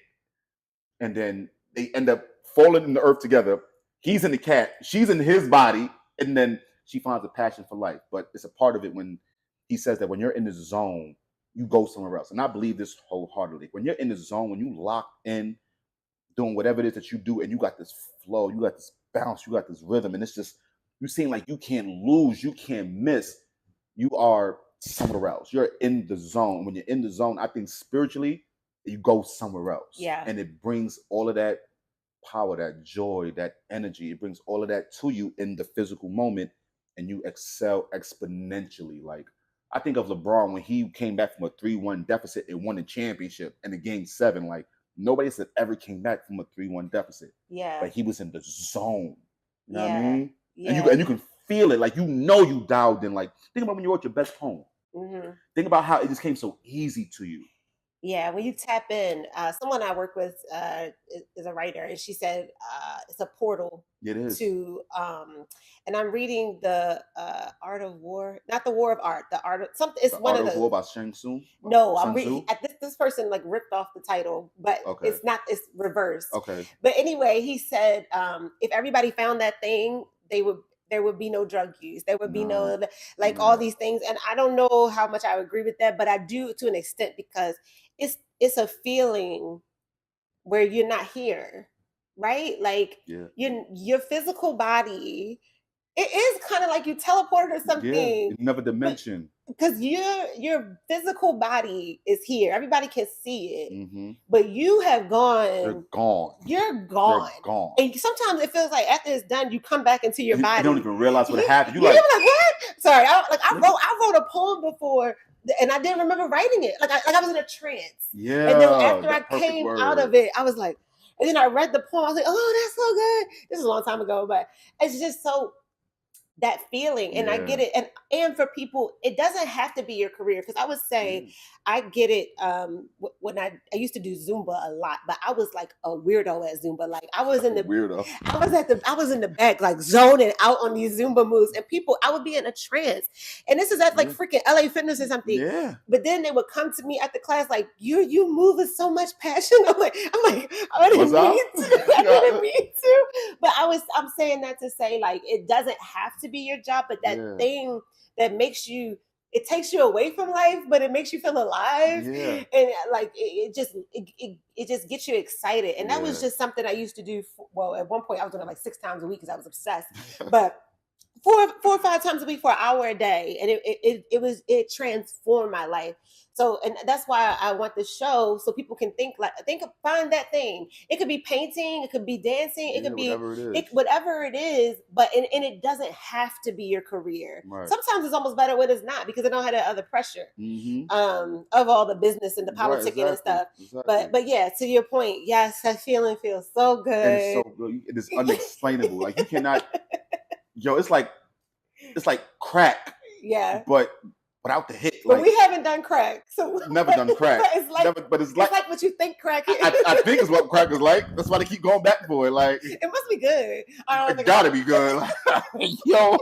And then they end up falling in the earth together. He's in the cat. She's in his body. And then she finds a passion for life. But it's a part of it when he says that when you're in this zone, you go somewhere else. And I believe this wholeheartedly. When you're in the zone, when you lock in doing whatever it is that you do, and you got this flow, you got this bounce, you got this rhythm, and it's just you seem like you can't lose, you can't miss. You are somewhere else. You're in the zone. When you're in the zone, I think spiritually, you go somewhere else. Yeah. And it brings all of that power, that joy, that energy. It brings all of that to you in the physical moment, and you excel exponentially. Like I think of LeBron when he came back from a 3-1 deficit and won the championship in the game 7. Like nobody else ever came back from a 3-1 deficit. Yeah. But he was in the zone. You know what Yeah. I mean? Yeah. And you can feel it. Like you dialed in. Like think about when you wrote your best poem. Mm-hmm. Think about how it just came so easy to you. Yeah, when you tap in, someone I work with is a writer, and she said it's a portal It is. to, and I'm reading the Art of War, not the War of Art, the Art of something. It's The one Art of of the. War by Shang Tsung? No, Sun I'm reading. Tzu? This person like ripped off the title, but Okay. it's not. It's reversed. Okay. But anyway, he said if everybody found that thing, there would be no drug use. There would be no like all these things. And I don't know how much I would agree with that, but I do to an extent because it's a feeling where you're not here, right? Like your physical body, it is kind of like you teleported or something. Yeah, another dimension. Because your physical body is here. Everybody can see it. Mm-hmm. But you have gone. You're gone. You're gone. You're gone. And sometimes it feels like after it's done, you come back into your body. You don't even realize what happened. You're like, what? Sorry, I wrote a poem before, and I didn't remember writing it. Like I was in a trance. Yeah. And then after I came out of it, I was like, and then I read the poem. I was like, oh, that's so good. This is a long time ago, but it's just so that feeling. And I get it. And for people, it doesn't have to be your career. Because I would say I get it when I used to do Zumba a lot, but I was like a weirdo at Zumba. Like I was in the weirdo. I was in the back, like zoning out on these Zumba moves, and people, I would be in a trance. And this is at like freaking LA Fitness or something. Yeah. But then they would come to me at the class like, you move with so much passion. I'm like, I didn't mean to. I didn't mean to. But I'm saying that to say like it doesn't have to be your job, but that thing that makes you, it takes you away from life, but it makes you feel alive. Yeah. And like it just gets you excited. And that was just something I used to do. Well, at one point I was doing it like 6 times a week because I was obsessed. But 4 or 5 times a week for an hour a day, and it transformed my life. So, and that's why I want the show so people can find that thing. It could be painting, it could be dancing, it could be whatever it is. But and it doesn't have to be your career. Right. Sometimes it's almost better when it's not, because they don't have that other pressure of all the business and the politicking and stuff. Exactly. But yeah, to your point, yes, that feeling feels so good. And it's so good. It is unexplainable. Like you cannot. Yo, it's like crack. Yeah. But without the hit. But we haven't done crack. So never done crack. But it's like what you think crack is. I think it's what crack is like. That's why they keep going back for it. Like it must be good. It gotta be good. Yo,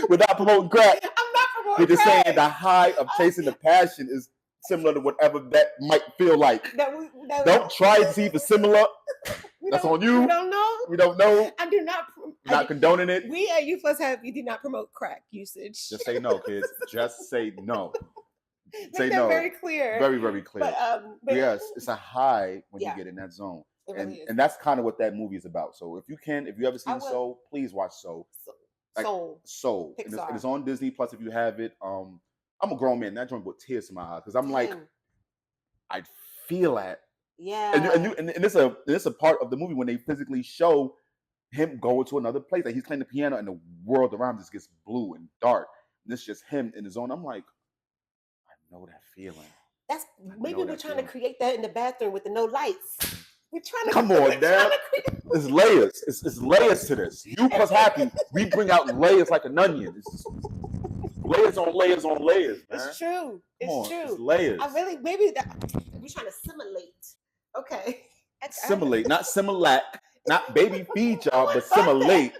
without promoting crack. I'm not promoting You're just crack. saying the high of chasing the passion is similar to whatever that might feel like. Don't try to see if it's similar. That's on you. We don't know. We don't know. I do not. Not condoning it. We at U Plus Happy do not promote crack usage. Just say no, kids. Just say no. Say no. Very clear. Very, very clear. But yes, it's a high when you get in that zone. And that's kind of what that movie is about. So if you ever seen Soul, please watch Soul. Soul. And it's on Disney Plus if you have it. I'm a grown man. That joint brought tears to my eyes because I'm like, I feel that. Yeah. And it's a part of the movie when they physically show him going to another place. Like he's playing the piano and the world around just gets blue and dark. And it's just him in his own. I'm like, I know that feeling. That's maybe we're trying to create that in the bathroom with the no lights. We're trying to come on, Dad. There's layers. It's layers to this. You Plus Happy, we bring out layers like an onion. It's just layers on layers on layers, man. It's true. It's true. It's layers. Maybe we're trying to simulate. Okay. Simulate, not Similac, not baby feed y'all, but simulate.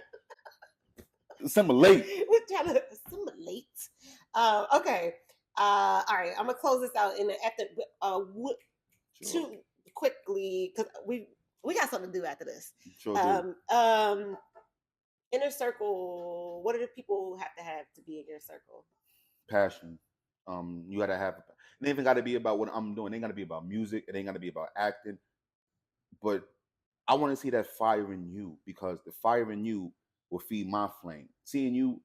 Simulate. We're trying to assimilate. Okay. All right. I'm gonna close this out too quickly because we got something to do after this. Sure do. Inner circle. What do the people have to be in your circle? Passion. You gotta have. It ain't even gotta be about what I'm doing. It ain't gotta be about music. It ain't gotta be about acting. But I want to see that fire in you because the fire in you will feed my flame. Seeing you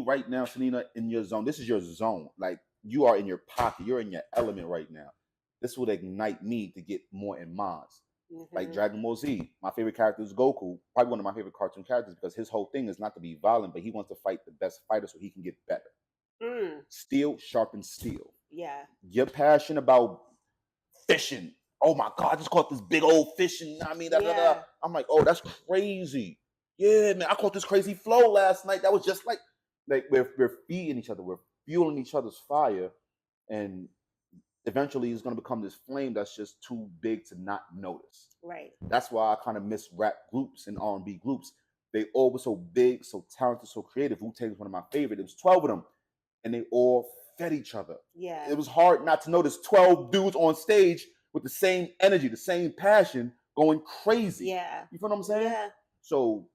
right now, Selena, in your zone. This is your zone. Like you are in your pocket. You're in your element right now. This would ignite me to get more in Mars. Like Dragon Ball Z, my favorite character is Goku. Probably one of my favorite cartoon characters because his whole thing is not to be violent, but he wants to fight the best fighter so he can get better. Steel sharpens steel. Yeah. You're passionate about fishing. Oh my God, I just caught this big old fish. And I mean, I'm like, oh, that's crazy. Yeah, man, I caught this crazy flow last night. That was just like we're feeding each other. We're fueling each other's fire. And eventually it's going to become this flame that's just too big to not notice. Right. That's why I kind of miss rap groups and R&B groups. They all were so big, so talented, so creative. Wu-Tang was one of my favorite. It was 12 of them. And they all fed each other. Yeah. It was hard not to notice 12 dudes on stage with the same energy, the same passion, going crazy. Yeah. You feel what I'm saying? Yeah. So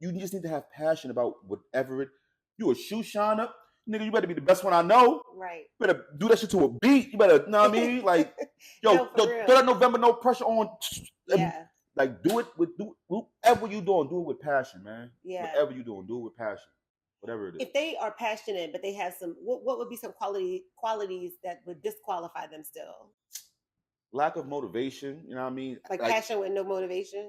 you just need to have passion about whatever it. You a shoe shiner, nigga. You better be the best one I know. Right. You better do that shit to a beat. You better, know what I mean? Like, yo, throw that November No Pressure on. Yeah. Like, do whatever you doing, do it with passion, man. Yeah. Whatever you doing, do it with passion. Whatever it is. If they are passionate, but they have some, what would be some qualities that would disqualify them still? Lack of motivation, you know what I mean? Like passion with no motivation?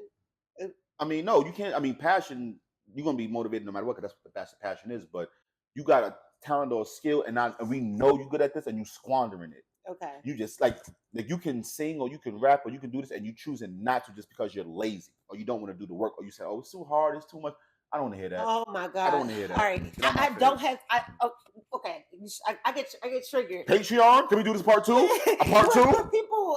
I mean, no, you can't. I mean, passion, you're going to be motivated no matter what, because that's what passion is. But you got a talent or a skill, and we know you're good at this, and you squandering it. Okay. You just, like you can sing, or you can rap, or you can do this, and you choosing not to just because you're lazy, or you don't want to do the work, or you say, oh, it's too hard, it's too much. I don't want to hear that. Oh my God! I don't want to hear that. All right, I don't have. Okay, I get triggered. Patreon, can we do this part 2? A part 2? People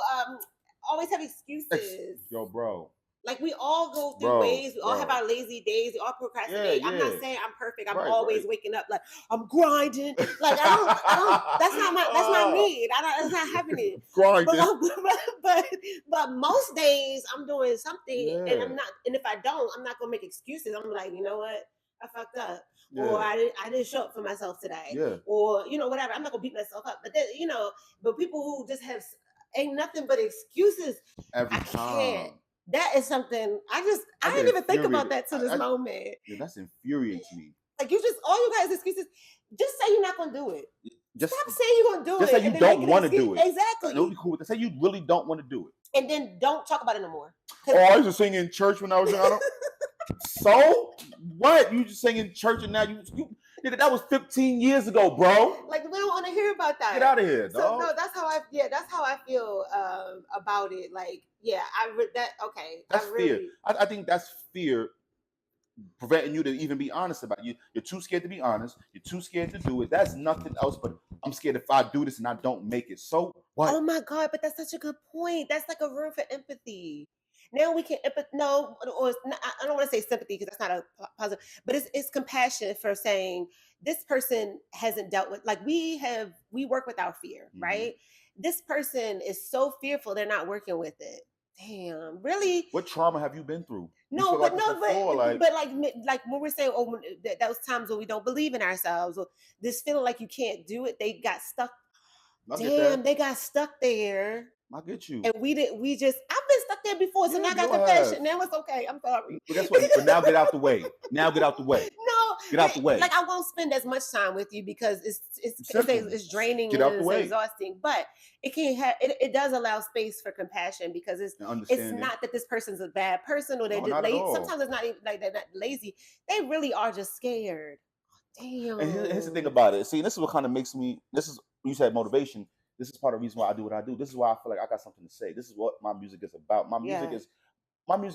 always have excuses. Yo, bro. Like we all go through ways. We all have our lazy days. We all procrastinate. Yeah. I'm not saying I'm perfect. I'm always waking up like I'm grinding. Like I don't. That's not me. That's not happening. Grinding. But most days I'm doing something, and I'm not. And if I don't, I'm not gonna make excuses. I'm like, you know what? I fucked up, or I didn't show up for myself today, or whatever. I'm not gonna beat myself up. But then but people who just have ain't nothing but excuses. Every time. Can't. That is something I didn't even think about that till this moment. Yeah, that's infuriates me. Like all you guys excuses. Just say you're not gonna do it. Just stop saying you're gonna do it. Just say you don't want to do it. Exactly. No, cool. Say you really don't want to do it. And then don't talk about it no more. Oh, I used to sing in church when I was young. So what? You just sing in church and now you nigga, that was 15 years ago, bro. Like we don't want to hear about that. Get out of here, dog. So, no, that's how I feel about it. Like, okay. That's fear. I think that's fear preventing you to even be honest about it. You're too scared to be honest. You're too scared to do it. That's nothing else but I'm scared if I do this and I don't make it. So what? Oh my God, but that's such a good point. That's like a room for empathy. Now we can no, or I don't want to say sympathy because that's not a positive, but it's compassion for saying this person hasn't dealt with, like we work with our fear, right? This person is so fearful they're not working with it. Damn, really? What trauma have you been through? No, but when we're saying, those times when we don't believe in ourselves, or this feeling like you can't do it, they got stuck. Damn, they got stuck there. I get you. And I've been stuck there before, so now I got confession. Now it's okay. I'm sorry. But that's what. But now get out the way. Now get out the way. No, get out the way. Like I won't spend as much time with you because it's draining and it's exhausting. But it can have it does allow space for compassion because it's not that this person's a bad person or they're just lazy. Sometimes it's not even like they're not lazy. They really are just scared. Damn. And here's the thing about it. See, this is what kind of makes me. This is you said motivation. This is part of the reason why I do what I do. This is why I feel like I got something to say. This is what my music is about. My music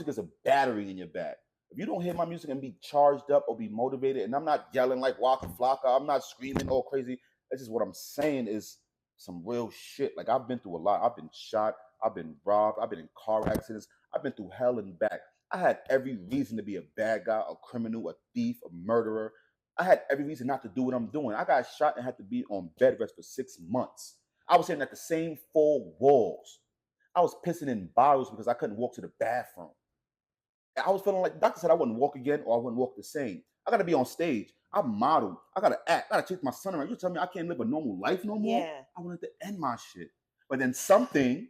is a battery in your back. If you don't hear my music and be charged up or be motivated, and I'm not yelling like Waka Flocka, I'm not screaming all crazy. That's just what I'm saying is some real shit. Like I've been through a lot. I've been shot. I've been robbed. I've been in car accidents. I've been through hell and back. I had every reason to be a bad guy, a criminal, a thief, a murderer. I had every reason not to do what I'm doing. I got shot and had to be on bed rest for 6 months. I was sitting at the same 4 walls. I was pissing in bottles because I couldn't walk to the bathroom. I was feeling like the doctor said I wouldn't walk again or I wouldn't walk the same. I got to be on stage. I model. I gotta act. I gotta chase my son around. You tell me I can't live a normal life no more? Yeah. I wanted to end my shit. But then something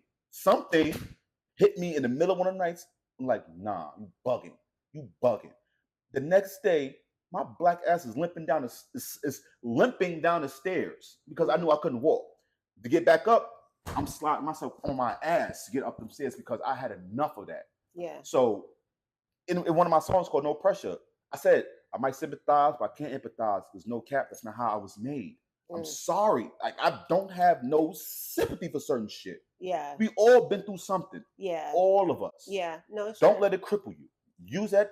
hit me in the middle of one of the nights. I'm like, nah, you bugging. You bugging. The next day, my black ass is limping down the stairs because I knew I couldn't walk. To get back up, I'm sliding myself on my ass to get up them stairs because I had enough of that. Yeah. So in one of my songs called No Pressure, I said, I might sympathize, but I can't empathize. There's no cap. That's not how I was made. I'm sorry. Like, I don't have no sympathy for certain shit. Yeah. We all been through something. Yeah. All of us. Yeah. No, don't let it cripple you. Use that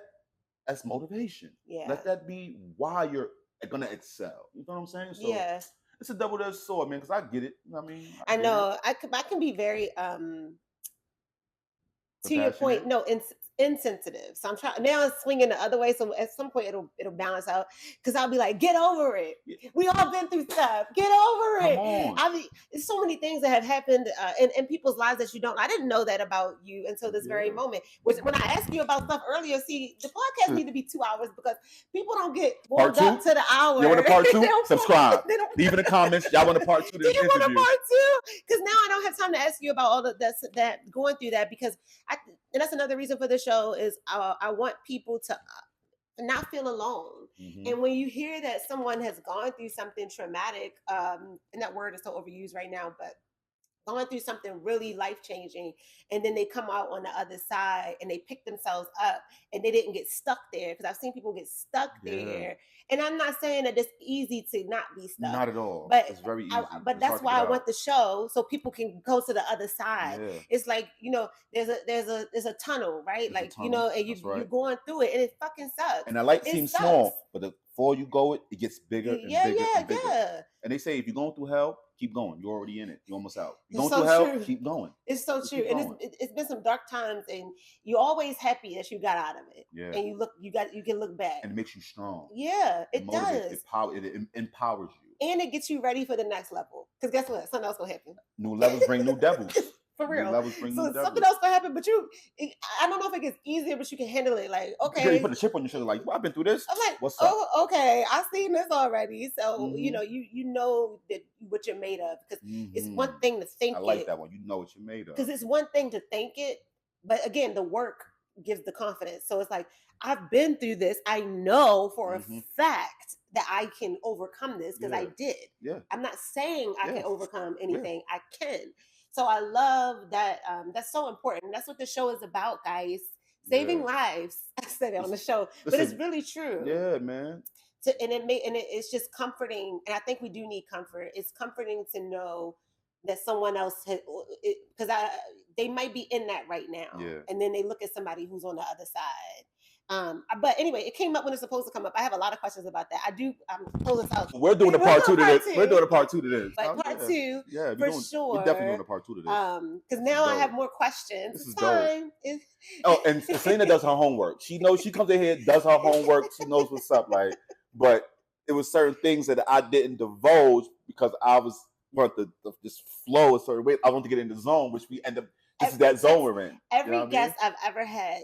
as motivation. Yeah. Let that be why you're gonna excel. You know what I'm saying? So yeah. It's a double-edged sword, man, because I get it. You know what I mean? I know. I can be very to your point, no, insensitive. So I'm trying now. It's swinging the other way. So at some point, it'll balance out. Because I'll be like, get over it. We all been through stuff. Get over it. I mean, there's so many things that have happened in people's lives that you don't. I didn't know that about you until this very moment. Which when I asked you about stuff earlier, see, the podcast need to be 2 hours because people don't get warmed up to the hour. You want a part two? Subscribe. Leave in the comments. Y'all want a part two? Do you want a part two? Because now I don't have time to ask you about all that going through that because and that's another reason for the show is I want people to not feel alone. Mm-hmm. And when you hear that someone has gone through something traumatic, and that word is so overused right now, but going through something really life-changing, and then they come out on the other side and they pick themselves up and they didn't get stuck there, because I've seen people get stuck there. And I'm not saying that it's easy to not be stuck. Not at all. But it's very easy. But that's why I want the show, so people can go to the other side. Yeah. It's like, there's a tunnel, right? There's like, and you're going through it and it fucking sucks. And that light seems small, but the before you go it gets bigger and bigger and bigger. Yeah. And they say if you're going through hell, keep going. You're already in it. You're almost out. You're going through hell, keep going. It's so true. And it's been some dark times, and you're always happy that you got out of it. Yeah. And you can look back. And it makes you strong. Yeah, it does. It empowers you. And it gets you ready for the next level. Because guess what? Something else will happen. New levels bring new devils. For real. So something else will happen, but I don't know if it gets easier, but you can handle it. Like, okay. You put a chip on your shoulder, like, well, I've been through this. I'm like, what's up? Oh, okay. I've seen this already. So, you know that what you're made of. Because it's one thing to think I like that one. You know what you're made of. Because it's one thing to think it, but again, the work gives the confidence. So it's like, I've been through this. I know for a fact that I can overcome this because I did. Yeah. I'm not saying I can overcome anything. I can. So I love that. That's so important. That's what the show is about, guys. Saving lives. I said it on the show, but it's really true. Yeah, man. It's just comforting, and I think we do need comfort. It's comforting to know that someone else has, because they might be in that right now, and then they look at somebody who's on the other side. But anyway, it came up when it's supposed to come up. I have a lot of questions about that. I'm close this out. We're doing a part two to this. We're doing a part two to this. But part two, for sure. We're definitely doing a part two to this. Because now I have more questions. This is time. And Selena does her homework. She knows. She comes in here, does her homework. She knows what's up. Like, but it was certain things that I didn't divulge because I was wanted to just flow a certain way. I want to get in the zone, which we end up. This is that zone we're in. Every guest I've ever had,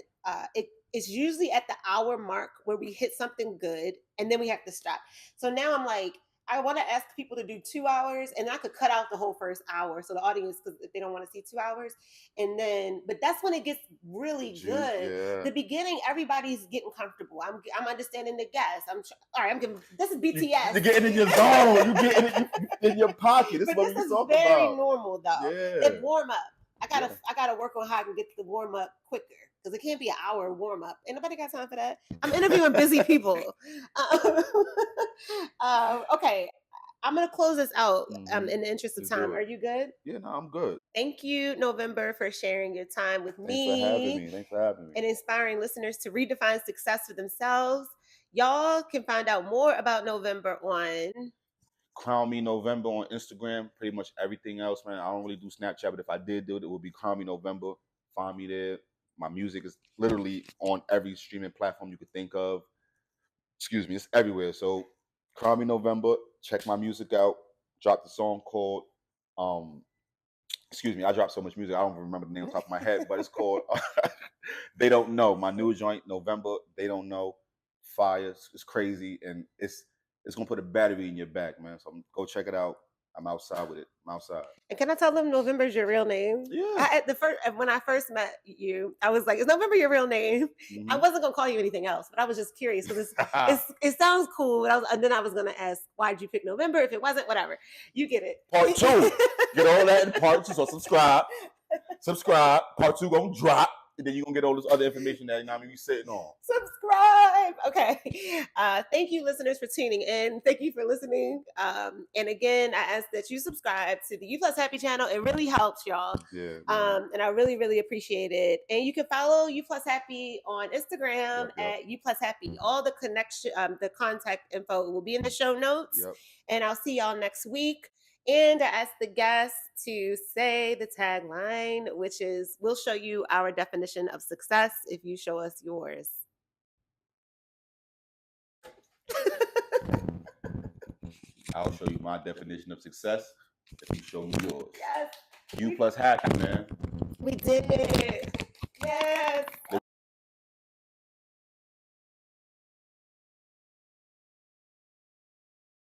it's usually at the hour mark where we hit something good and then we have to stop. So now I'm like, I want to ask people to do 2 hours, and I could cut out the whole first hour. So the audience, because if they don't want to see 2 hours, and then, but that's when it gets really good. Yeah. The beginning, everybody's getting comfortable. I'm understanding the guests. All right. I'm giving, this is BTS. You're getting in your zone. You're getting in your pocket. This is what we're talking about. This is very normal though. Yeah. They warm up. I gotta work on how I can get the warm up quicker. Because it can't be an hour warm up. Ain't nobody got time for that. I'm interviewing busy people. Okay, I'm gonna close this out in the interest of time. Are you good? Yeah, no, I'm good. Thank you, November, for sharing your time with me. Thanks for having me. And inspiring listeners to redefine success for themselves. Y'all can find out more about November on Crown Me November on Instagram. Pretty much everything else, man. I don't really do Snapchat, but if I did do it, it would be Crown Me November. Find me there. My music is literally on every streaming platform you could think of. Excuse me, it's everywhere. So, Crown Me November. Check my music out. Dropped a song called, excuse me, I dropped so much music, I don't remember the name on top of my head, but it's called They Don't Know. My new joint, November, They Don't Know. Fire. It's crazy. And it's it's gonna put a battery in your back, man. So go check it out. I'm outside with it. I'm outside. And can I tell them November's your real name? Yeah. When I first met you, I was like, "Is November your real name?" Mhm. I wasn't gonna call you anything else, but I was just curious because it sounds cool. And then I was gonna ask, "Why'd you pick November?" If it wasn't, whatever, you get it. Part 2, get all that in part 2. So subscribe. Part 2 gonna drop. And then you're gonna get all this other information that you're sitting on. Subscribe. Okay. Thank you, listeners, for tuning in. Thank you for listening. And again, I ask that you subscribe to the U Plus Happy channel. It really helps, y'all. Yeah. And I really, really appreciate it. And you can follow U Plus Happy on Instagram at U Plus Happy. All the the contact info will be in the show notes. Yep. And I'll see y'all next week. And I asked the guests to say the tagline, which is, "We'll show you our definition of success if you show us yours." I'll show you my definition of success if you show me yours. Yes. U Plus Happy, man. We did it. Yes.